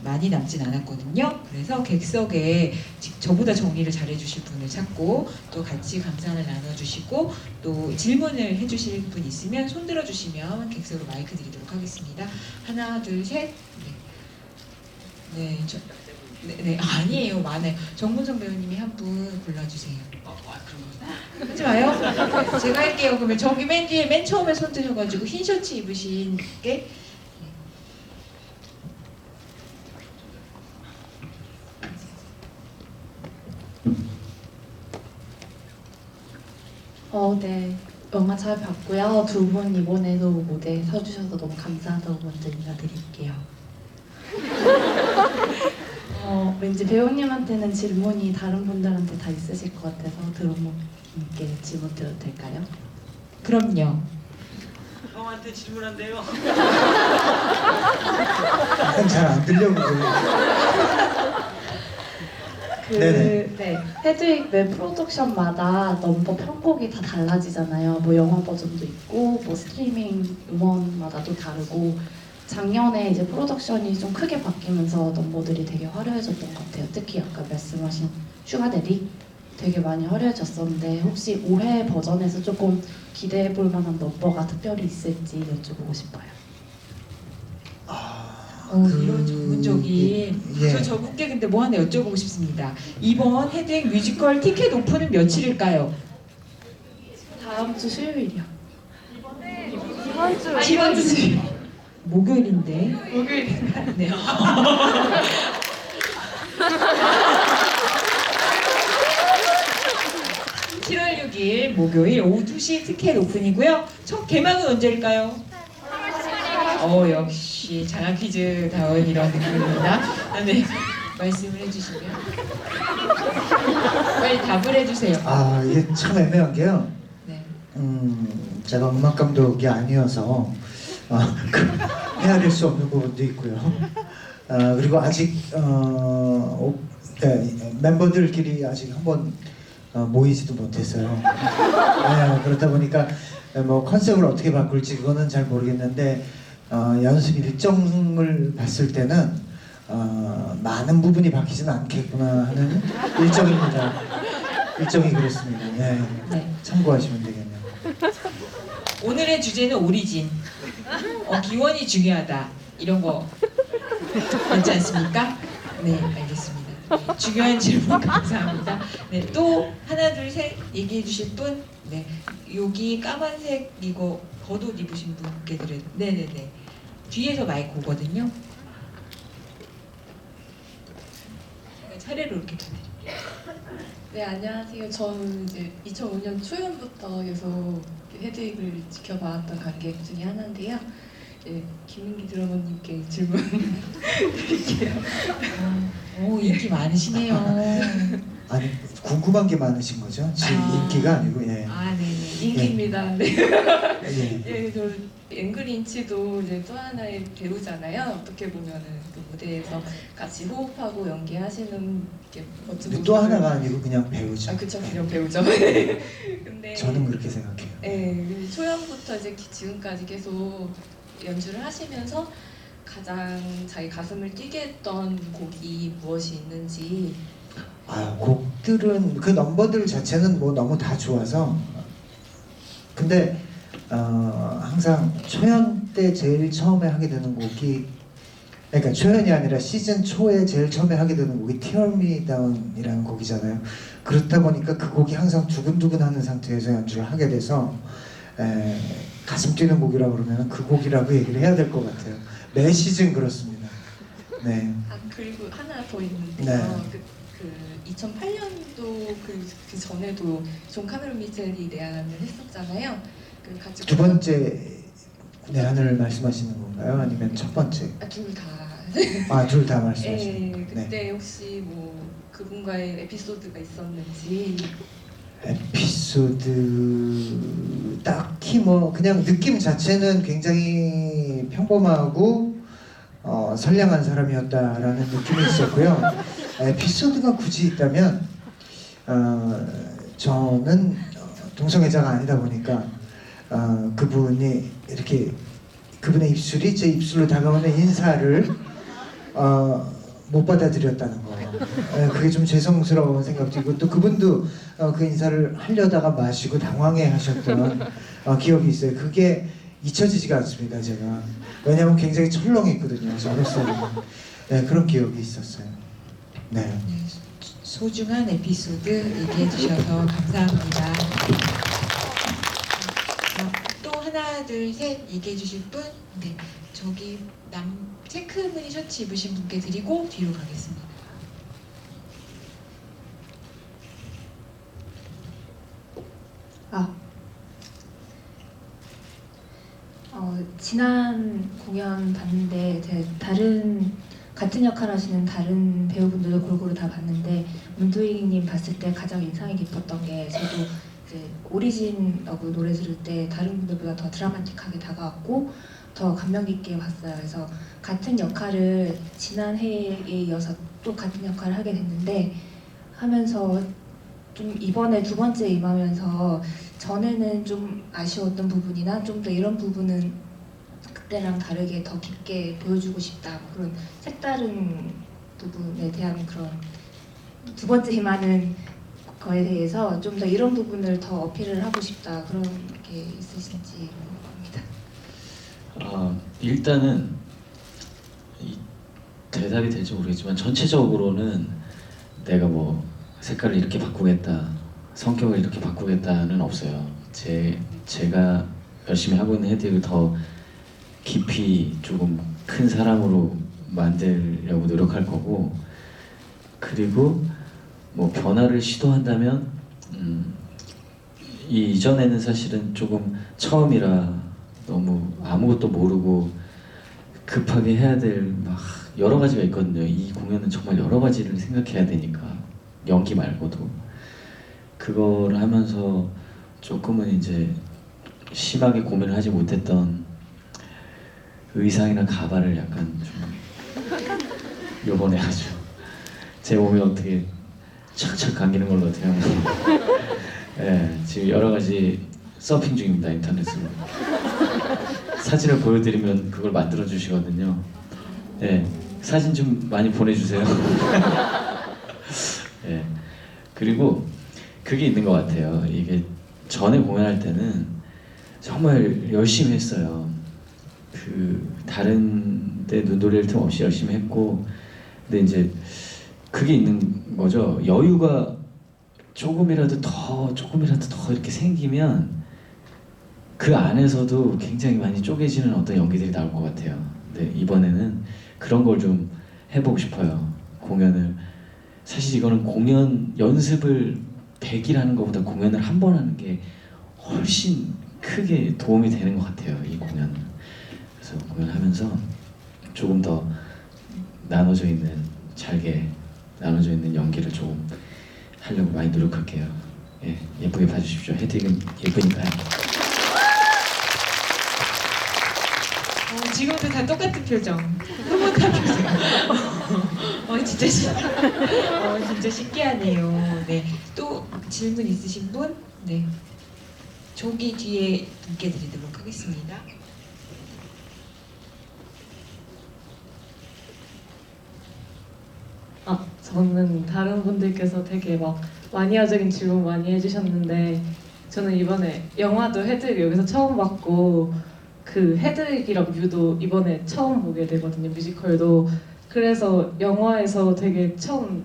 많이 남진 않았거든요. 그래서 객석에 저보다 정리를 잘 해주실 분을 찾고 또 같이 감상을 나눠주시고 또 질문을 해주실 분 있으면 손 들어주시면 객석으로 마이크 드리도록 하겠습니다. 하나, 둘, 셋. 네, 네, 아니에요. 많아요. 정문성 배우님이 한 분 골라주세요. 하지 마요. 제가 할게요. 그러면 저기 맨 뒤에 맨 처음에 손 드셔가지고 흰 셔츠 입으신 게 네. 영화 잘 봤고요. 두 분 이번에도 무대에 서주셔서 너무 감사하다고 먼저 인사드릴게요. 왠지 배우님한테는 질문이 다른 분들한테 다 있으실 것 같아서 드럼 분께 질문 드려도 될까요? 그럼요. 형한테 질문한대요. 잘 안 들려 그래. 네네. 네, 헤드윅 매 프로덕션마다 넘버 편곡이 다 달라지잖아요. 뭐 영화 버전도 있고, 뭐 스트리밍 음원마다도 다르고. 작년에 이제 프로덕션이 좀 크게 바뀌면서 넘버들이 되게 화려해졌던 것 같아요. 특히 아까 말씀하신 슈가데디 되게 많이 화려해졌었는데 혹시 올해 버전에서 조금 기대해 볼 만한 넘버가 특별히 있을지 여쭤보고 싶어요. 이런 전문적인 예. 저 저분께 근데 뭐 하나 여쭤보고 싶습니다. 이번 헤드윅 뮤지컬 티켓 오픈은 며칠일까요? 다음 주 수요일이요. 이번 주 수요일. 목요일인데. 목요일. 네. 7월 6일 목요일 오후 2시 티켓 오픈이고요. 첫 개막은 언제일까요? 역시 장학 퀴즈 다운 이런 느낌입니다. 네, 말씀을 해주시면 빨리 답을 해주세요. 이게 참 애매한 게요. 네. 제가 음악 감독이 아니어서 해야 될 수 없는 부분도 있고요. 그리고 아직 멤버들끼리 아직 한번 모이지도 못했어요. 그렇다 보니까 뭐 컨셉을 어떻게 바꿀지 그거는 잘 모르겠는데 연습 일정을 봤을 때는 많은 부분이 바뀌지는 않겠구나 하는 일정입니다. 일정이 그렇습니다. 네. 네. 참고하시면 되겠네요. 오늘의 주제는 오리진. 기원이 중요하다. 이런 거 맞지 않습니까? 네, 알겠습니다. 네, 중요한 질문 감사합니다. 네, 또 하나 둘 셋 얘기해 주실 분? 네, 여기 까만색 이거 겉옷 입으신 분께 드려. 네네네. 뒤에서 마이크 오거든요. 제가 차례로 이렇게 드릴게요. 네, 안녕하세요. 저는 이제 2005년 초연부터 계속 헤드윅을 지켜봐왔던 관객 중에 하나인데요. 김민기 드러머님께 질문 드릴게요. 인기 많으시네요. 아니 궁금한 게 많으신 거죠? 지금 인기가 아니고 예. 네네. 인기입니다. 네. 예. 예, 저 앵그린치도 이제 또 하나의 배우잖아요. 어떻게 보면은 그 무대에서 같이 호흡하고 연기하시는 게 멋진 근데 또 모습을- 하나가 아니고 그냥 배우죠. 그쵸, 그냥 배우죠. 근데 저는 그렇게 생각해요. 근데 초연부터 이제 지금까지 계속 연주를 하시면서 가장 자기 가슴을 뛰게 했던 곡이 무엇이 있는지. 곡들은 그 넘버들 자체는 뭐 너무 다 좋아서 근데 항상 초연 때 제일 처음에 하게 되는 곡이 그러니까 초연이 아니라 시즌 초에 제일 처음에 하게 되는 곡이 Tear Me Down이라는 곡이잖아요. 그렇다 보니까 그 곡이 항상 두근두근하는 상태에서 연주를 하게 돼서 가슴 뛰는 곡이라고 그러면 그 곡이라고 얘기를 해야 될 것 같아요. 매 시즌 그렇습니다. 네. 그리고 하나 더 있는데요. 네. 그 2008년도 그 전에도 존 카메론 미첼이 내한을 했었잖아요. 그 같이 두 번째 내한을 말씀하시는 건가요? 아니면 첫 번째? 둘 다. 둘 다 말씀하시는 거예요. 그때 혹시 뭐 그분과의 에피소드가 있었는지. 에피소드 딱히 뭐 그냥 느낌 자체는 굉장히 평범하고 선량한 사람이었다라는 느낌이 있었고요. 에피소드가 굳이 있다면 저는 동성애자가 아니다 보니까 그분이 이렇게 그분의 입술이 제 입술로 다가오는 인사를 못 받아들였다는 거. 그게 좀 죄송스러운 생각도 있고 또 그분도 그 인사를 하려다가 마시고 당황해 하셨던 기억이 있어요. 그게 잊혀지지가 않습니다, 제가. 왜냐하면 굉장히 철렁했거든요, 저로서는. 네, 그런 기억이 있었어요. 네. 소중한 에피소드 얘기해 주셔서 감사합니다. 또 하나 둘 셋 얘기해 주실 분? 네, 저기 체크 무늬 셔츠 입으신 분께 드리고 뒤로 가겠습니다. 지난 공연 봤는데 같은 역할 하시는 다른 배우분들도 골고루 다 봤는데 문도희님 봤을 때 가장 인상이 깊었던 게 저도 이제 오리진하고 노래 들을 때 다른 분들보다 더 드라마틱하게 다가왔고 더 감명 깊게 봤어요. 그래서 같은 역할을 지난 해에 이어서 또 같은 역할을 하게 됐는데 하면서 좀 이번에 두 번째 임하면서 전에는 좀 아쉬웠던 부분이나 좀 더 이런 부분은 그때랑 다르게 더 깊게 보여주고 싶다 그런 색다른 부분에 대한 그런 두 번째 임하는 거에 대해서 좀 더 이런 부분을 더 어필을 하고 싶다 그런 게 있으신지 궁금합니다. 일단은 이 대답이 될지 모르겠지만 전체적으로는 내가 뭐 색깔을 이렇게 바꾸겠다, 성격을 이렇게 바꾸겠다는 없어요. 제가 열심히 하고 있는 헤드를 더 깊이 조금 큰 사람으로 만들려고 노력할 거고, 그리고 뭐 변화를 시도한다면 이 이전에는 사실은 조금 처음이라 너무 아무것도 모르고 급하게 해야 될 막 여러 가지가 있거든요. 이 공연은 정말 여러 가지를 생각해야 되니까, 연기 말고도 그거를 하면서 조금은 이제 심하게 고민을 하지 못했던 의상이나 가발을 약간 좀 요번에 아주 제 몸에 어떻게 착착 감기는 걸로 어떻게 하면 예, 지금 여러 가지 서핑 중입니다. 인터넷으로 사진을 보여드리면 그걸 만들어 주시거든요. 예, 사진 좀 많이 보내주세요. 예, 그리고 그게 있는 것 같아요. 이게 전에 공연할 때는 정말 열심히 했어요. 그 다른 데 눈도릴 틈 없이 열심히 했고, 근데 이제 그게 있는 거죠. 여유가 조금이라도 더 이렇게 생기면 그 안에서도 굉장히 많이 쪼개지는 어떤 연기들이 나올 것 같아요. 근데 이번에는 그런 걸 좀 해보고 싶어요. 공연을 사실 이거는 공연 연습을 100일 하는 것보다 공연을 한 번 하는 게 훨씬 크게 도움이 되는 것 같아요. 이 공연은. 그래서 공연하면서 조금 더 나눠져 있는, 잘게 나눠져 있는 연기를 조금 하려고 많이 노력할게요. 예, 예쁘게 봐주십시오. 헤드는 예쁘니까요. 지금도 다 똑같은 표정, 흐뭇한 표정. 진짜 진짜 신기하네요. 네, 또 질문 있으신 분? 네, 저기 뒤에 분께 드리도록 하겠습니다. 저는 다른 분들께서 되게 막 마니아적인 질문 많이 해주셨는데 저는 이번에 영화도 헤드윅 여기서 처음 봤고 그 헤드윅이랑 뮤도 이번에 처음 보게 되거든요. 뮤지컬도. 그래서 영화에서 되게 처음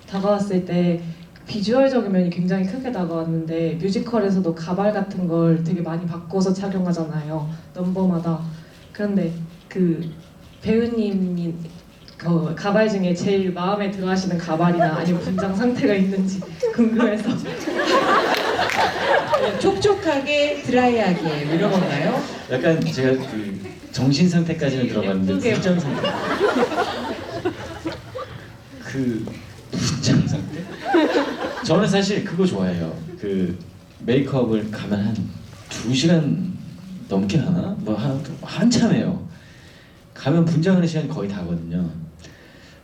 다가왔을 때 비주얼적인 면이 굉장히 크게 다가왔는데 뮤지컬에서도 가발 같은 걸 되게 많이 바꿔서 착용하잖아요. 넘버마다. 그런데 그 배우님이 가발 중에 제일 마음에 들어 하시는 가발이나 아니면 분장 상태가 있는지 궁금해서. 촉촉하게 드라이하게 이런 건가요? 약간 제가 그 정신 상태까지는 들어봤는데 예쁘게. 분장 상태. 그 분장 상태? 저는 사실 그거 좋아해요. 그 메이크업을 가면 한 2시간 넘게 하나? 뭐 한참 해요. 가면 분장하는 시간이 거의 다거든요.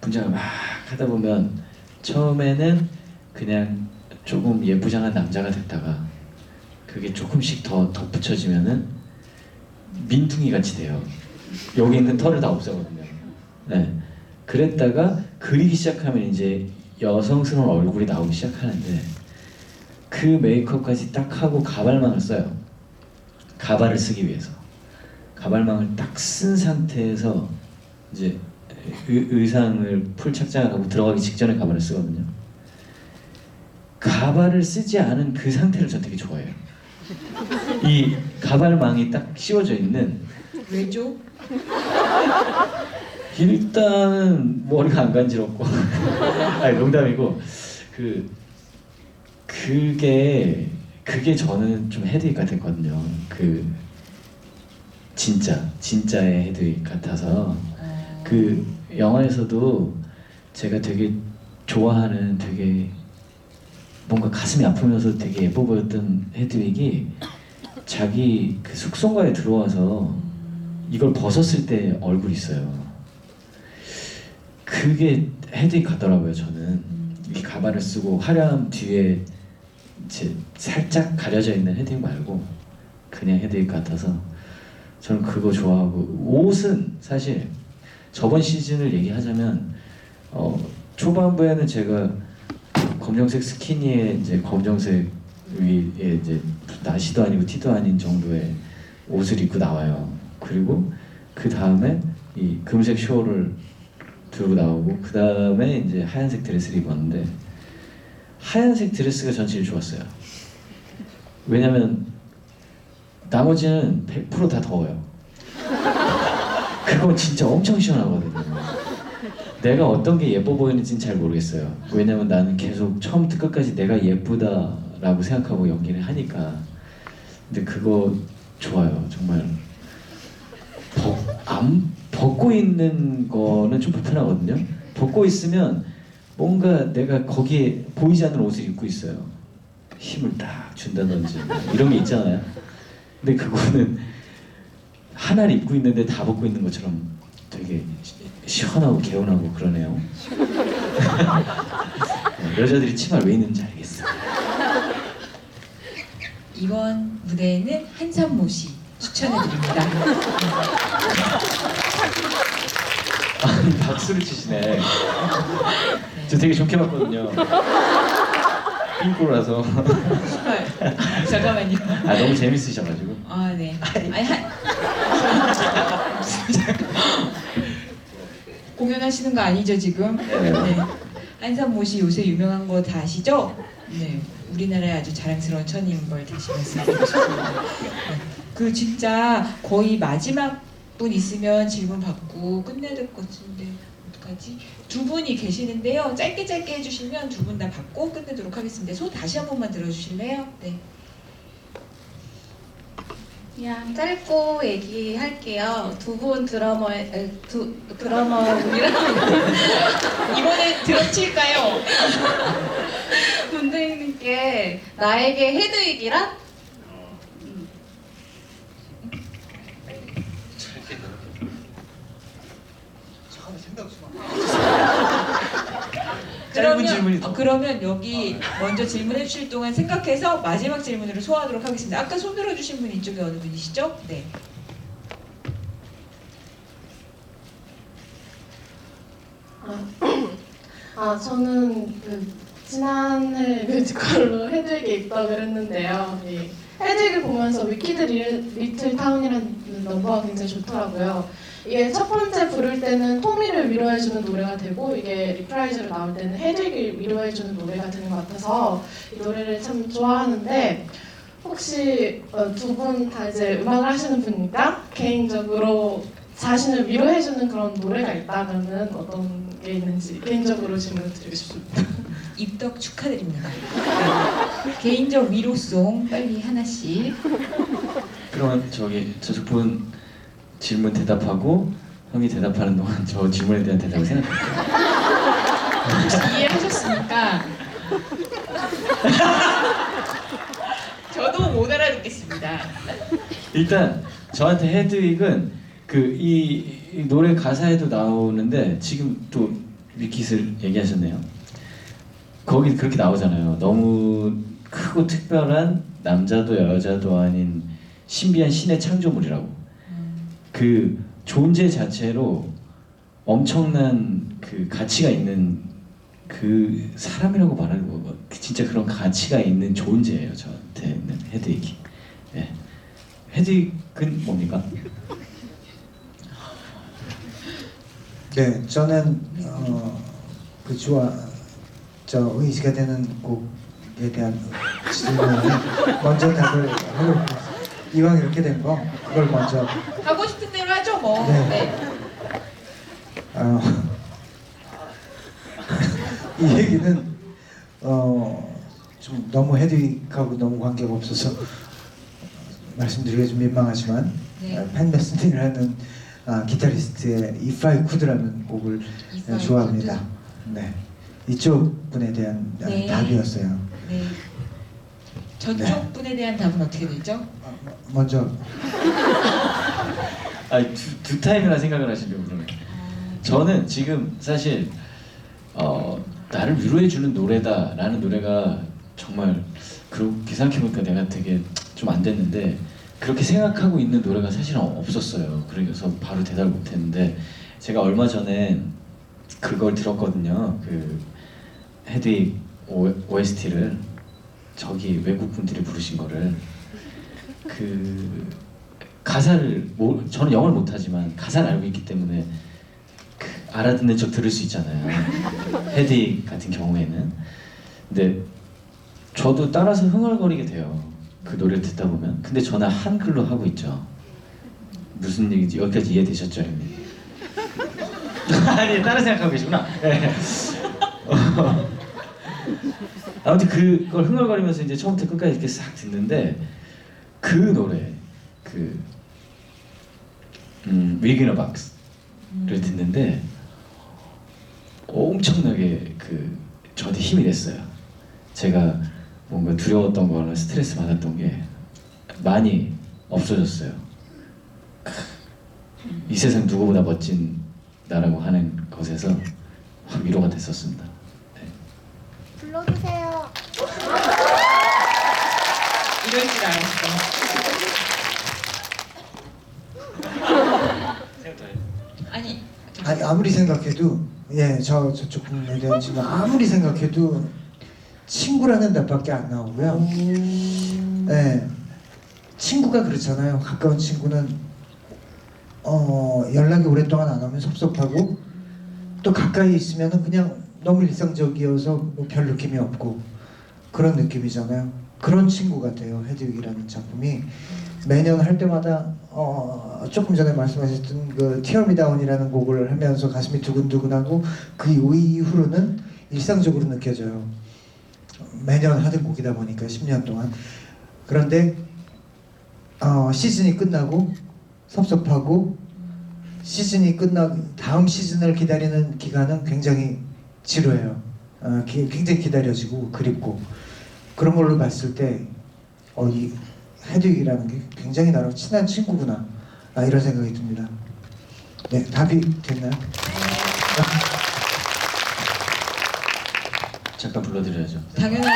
분장을 막 하다 보면 처음에는 그냥 조금 예쁘장한 남자가 됐다가 그게 조금씩 더 덧붙여지면은 민둥이 같이 돼요. 여기 있는 털을 다 없애거든요. 네. 그랬다가 그리기 시작하면 이제 여성스러운 얼굴이 나오기 시작하는데 그 메이크업까지 딱 하고 가발망을 써요. 가발을 쓰기 위해서. 가발망을 딱 쓴 상태에서 이제 의상을 풀 착장을 하고 들어가기 직전에 가발을 쓰거든요. 가발을 쓰지 않은 그 상태를 저 되게 좋아해요. 이 가발망이 딱 씌워져 있는. 왜죠? 일단은 머리가 안 간지럽고 아니 농담이고 그게 저는 좀 헤드윅 같았거든요. 그 진짜의 헤드윅 같아서 그 영화에서도 제가 되게 좋아하는 되게 뭔가 가슴이 아프면서 되게 예뻐 보였던 헤드윅이 자기 그 숙소가에 들어와서 이걸 벗었을 때 얼굴이 있어요. 그게 헤드윅 같더라고요. 저는 이렇게 가발을 쓰고 화려함 뒤에 이제 살짝 가려져 있는 헤드윅 말고 그냥 헤드윅 같아서 저는 그거 좋아하고, 옷은 사실 저번 시즌을 얘기하자면 초반부에는 제가 검정색 스키니에 이제 검정색 위에 이제 나시도 아니고 티도 아닌 정도의 옷을 입고 나와요. 그리고 그 다음에 이 금색 쇼를 들고 나오고 그 다음에 이제 하얀색 드레스를 입었는데 하얀색 드레스가 전 제일 좋았어요. 왜냐면 나머지는 100% 다 더워요. 그건 진짜 엄청 시원하거든요. 내가 어떤 게 예뻐 보이는지는 잘 모르겠어요. 왜냐면 나는 계속 처음부터 끝까지 내가 예쁘다라고 생각하고 연기를 하니까. 근데 그거 좋아요. 정말 안 벗고 있는 거는 좀 불편하거든요. 벗고 있으면 뭔가 내가 거기에 보이지 않는 옷을 입고 있어요. 힘을 딱 준다든지 이런 게 있잖아요. 근데 그거는 하나를 입고 있는데 다 벗고 있는 것처럼 되게 시원하고 개운하고 그러네요. 여자들이 치마를 왜 입는지 알겠어요. 이번 무대에는 한산모 씨 추천해드립니다. 아니 박수를 치시네. 저 되게 좋게 봤거든요. 삥꼬라서. 잠깐만요. 아 너무 재밌으셔가지고. 아 네. 아니 공연하시는 거 아니죠 지금? 네. 네. 한산모 씨 요새 유명한 거 다 아시죠? 네. 우리나라의 아주 자랑스러운 천인 걸 다시 말씀드리고 싶습니다. 네. 그 진짜 거의 마지막 분 있으면 질문 받고 끝내야 될 것 같은데 어떡하지? 두 분이 계시는데요. 짧게 해주시면 두 분 다 받고 끝내도록 하겠습니다. 손 다시 한 번만 들어주실래요? 네. 그냥 짧고 얘기할게요. 두 분 드러머분이랑 이번엔 드럼칠까요? 문대인님께 나에게 헤드윅이란? 짧은 질문이 더. 그러면 여기 먼저 질문해 주실 동안 생각해서 마지막 질문으로 소화하도록 하겠습니다. 아까 손 들어주신 분 이쪽에 어느 분이시죠? 네. 저는 그 지난해 뮤지컬로 헤드윅에 입덕을 했는데요. 이 헤드윅을 보면서 위키드 리틀 타운이라는 넘버가 굉장히 좋더라고요. 이게 첫 번째 부를 때는 토미를 위로해주는 노래가 되고 이게 리프라이즈로 나올 때는 헤드윅을 위로해주는 노래가 되는 것 같아서 이 노래를 참 좋아하는데 혹시 두 분 다 이제 음악을 하시는 분이니까 개인적으로 자신을 위로해주는 그런 노래가 있다면은 어떤 게 있는지 개인적으로 질문을 드리고 싶습니다. 입덕 축하드립니다. 네. 개인적 위로송 빨리 하나씩. 그러면 저쪽 분 질문 대답하고 형이 대답하는 동안 저 질문에 대한 대답을 생각할게요. 혹시 이해하셨습니까? 저도 못 알아듣겠습니다. 일단 저한테 헤드윅은 이 노래 가사에도 나오는데 지금 또 위킷을 얘기하셨네요. 거기 그렇게 나오잖아요. 너무 크고 특별한 남자도 여자도 아닌 신비한 신의 창조물이라고. 그 존재 자체로 엄청난 그 가치가 있는 그 사람이라고 말하고 진짜 그런 가치가 있는 존재예요. 저한테는 헤드윅이. 네. 헤드윅은 뭡니까? 네, 저는 의지가 되는 곡에 대한 질문에 먼저 답을 하려고 했어요. 이왕 이렇게 된 거 그걸 먼저. 하고 싶은 대로 하죠 뭐. 네. 네. 이 얘기는 좀 너무 헤드윅하고 너무 관계가 없어서 말씀드리기가 좀 민망하지만 네. 팬 메스틴이라는 기타리스트의 If I Could라는 곡을 If I 좋아합니다. 네, 이쪽 분에 대한 네. 답이었어요. 네. 저쪽 네. 분에 대한 답은 어떻게 되죠? 먼저 두 타임이나 생각을 하시려고 그러네. 저는 지금 사실 나를 위로해주는 노래다라는 노래가 정말 그렇게 생각해보니까 내가 되게 좀 안 됐는데 그렇게 생각하고 있는 노래가 사실은 없었어요. 그래서 바로 대답을 못했는데 제가 얼마 전에 그걸 들었거든요. 그 헤드윅 OST를 저기 외국 분들이 부르신 거를 그 가사를 저는 영어를 못하지만 가사를 알고 있기 때문에 그 알아듣는 척 들을 수 있잖아요. 헤드윅 같은 경우에는. 근데 저도 따라서 흥얼거리게 돼요. 그 노래를 듣다 보면. 근데 저는 한글로 하고 있죠. 무슨 얘기인지 여기까지 이해되셨죠, 형님? 아니, 다른 생각하고 계시구나. 네. 아무튼 그걸 흥얼거리면서 이제 처음부터 끝까지 이렇게 싹 듣는데 그 노래, Wig in a Box를 듣는데 엄청나게 저한테 힘이 됐어요. 제가 뭔가 두려웠던 거나 스트레스 받았던 게 많이 없어졌어요. 이 세상 누구보다 멋진 나라고 하는 것에서 확 위로가 됐었습니다. 네. 불러주세요. 이럴 줄 알았어. 아니 아무리 생각해도 저쪽 부분에 대한 지금 아무리 생각해도 친구라는 답밖에 안 나오고요. 네, 친구가 그렇잖아요. 가까운 친구는 연락이 오랫동안 안 오면 섭섭하고 또 가까이 있으면은 그냥 너무 일상적이어서 뭐 별 느낌이 없고 그런 느낌이잖아요. 그런 친구 같아요. 헤드윅이라는 작품이 매년 할 때마다 조금 전에 말씀하셨던 그 Tear Me Down이라는 곡을 하면서 가슴이 두근두근하고 그 이후로는 일상적으로 느껴져요. 매년 하던 곡이다 보니까 10년 동안. 그런데 시즌이 끝나고 섭섭하고 시즌이 끝나고 다음 시즌을 기다리는 기간은 굉장히 지루해요. 굉장히 기다려지고 그립고 그런 걸로 봤을 때 이 헤드윅이라는 게 굉장히 나랑 친한 친구구나 이런 생각이 듭니다. 네, 답이 됐나요? 잠깐 불러드려야죠. 당연하죠.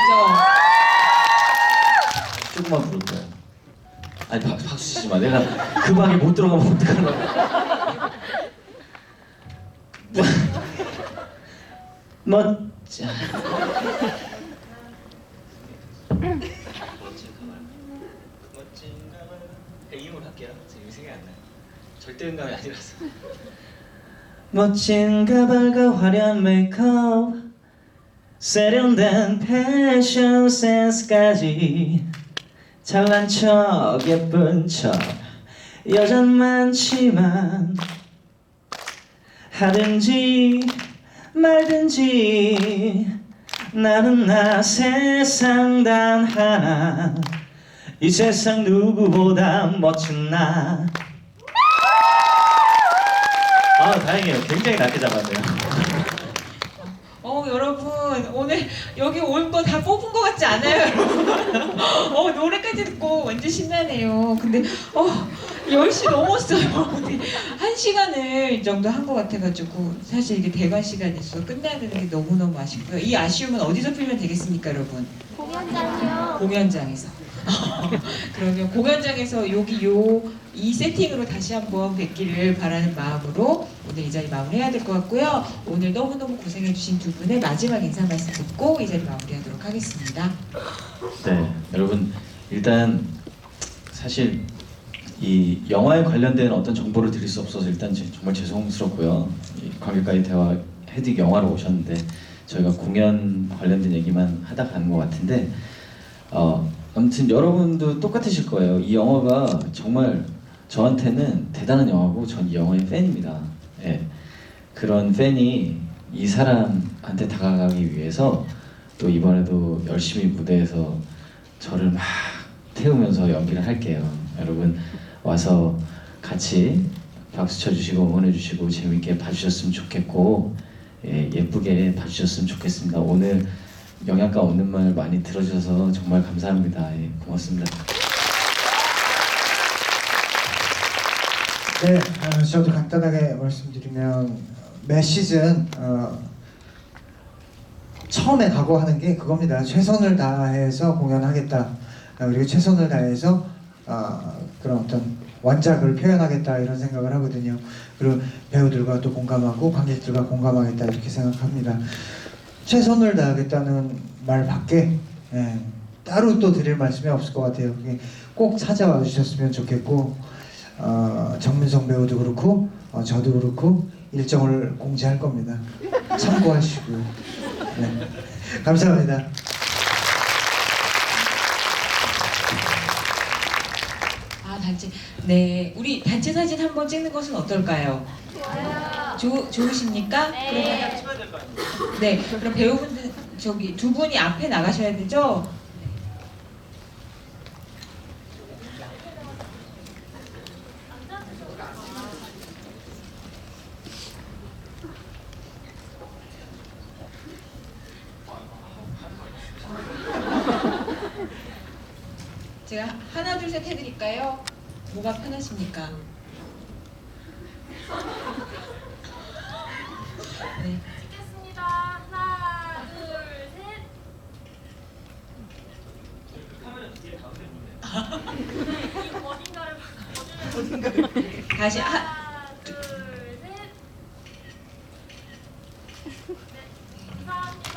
조금만 부를까요? 아니 박수 치지 마. 내가 그 방에 못 들어가면 어떡하려고. 멋져. 이음을 할게요. 지금 생각이 안 나요. 절대 음감이 아니라서. 멋진 가발과 화려한 메이크업, 세련된 패션 센스까지 잘난 척 예쁜 척 여잔 많지만 하든지 말든지 나는 나 세상 단 하나 이 세상 누구보다 멋진 나. 다행이에요. 굉장히 낮게 잡았네요. 여러분 오늘 여기 온 거 다 뽑은 거 같지 않아요, 여러분? 노래까지 듣고 완전 신나네요. 근데 10시 넘었어요. 근데 1시간을 정도 한 거 같아가지고 사실 이게 대관 시간이 있어 끝나야 되는 게 너무너무 아쉽고요. 이 아쉬움은 어디서 풀면 되겠습니까, 여러분? 공연장이요. 공연장에서. 그러면 공연장에서 이 세팅으로 다시 한번 뵙기를 바라는 마음으로 오늘 이 자리 마무리해야 될 것 같고요. 오늘 너무너무 고생해주신 두 분의 마지막 인사 말씀 듣고 이 자리 마무리하도록 하겠습니다. 네, 여러분 일단 사실 이 영화에 관련된 어떤 정보를 드릴 수 없어서 일단 정말 죄송스럽고요. 이 관객과의 대화 헤드윅 영화로 오셨는데 저희가 공연 관련된 얘기만 하다 가는 것 같은데 아무튼 여러분도 똑같으실 거예요. 이 영화가 정말 저한테는 대단한 영화고 전 이 영화의 팬입니다. 예. 그런 팬이 이 사람한테 다가가기 위해서 또 이번에도 열심히 무대에서 저를 막 태우면서 연기를 할게요. 여러분 와서 같이 박수 쳐주시고 응원해주시고 재밌게 봐주셨으면 좋겠고 예쁘게 봐주셨으면 좋겠습니다. 오늘 영양가 없는 말 많이 들어주셔서 정말 감사합니다. 예, 고맙습니다. 네, 저도 간단하게 말씀드리면 매 시즌 처음에 각오하는 게 그겁니다. 최선을 다해서 공연하겠다. 그리고 최선을 다해서 그런 어떤 원작을 표현하겠다 이런 생각을 하거든요. 그리고 배우들과 또 공감하고 관객들과 공감하겠다 이렇게 생각합니다. 최선을 다하겠다는 말밖에 따로 또 드릴 말씀이 없을 것 같아요. 꼭 찾아와 주셨으면 좋겠고 정민성 배우도 그렇고 저도 그렇고 일정을 공지할 겁니다. 참고하시고요. 네. 감사합니다. 단체. 네, 우리 단체 사진 한번 찍는 것은 어떨까요? 좋으십니까? 네. 그러면, 네, 그럼 배우분들 저기 두 분이 앞에 나가셔야 되죠? 제가 하나 둘 셋 해드릴까요? 뭐가 편하십니까? 네. 찍겠습니다. 하나, 둘, 셋. 이거 어딘가를 다시 하나, 둘, 셋. 네, 감사합니다.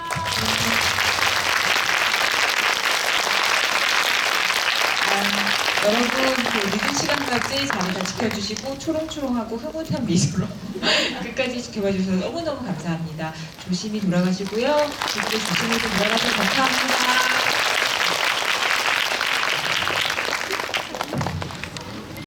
여러분 그 늦은 시간까지 잠을 다 지켜주시고 초롱초롱하고 흐뭇한 미소로 끝까지 지켜봐 주셔서 너무너무 감사합니다. 조심히 돌아가시고요. 집도 조심히 돌아가셔서 감사합니다.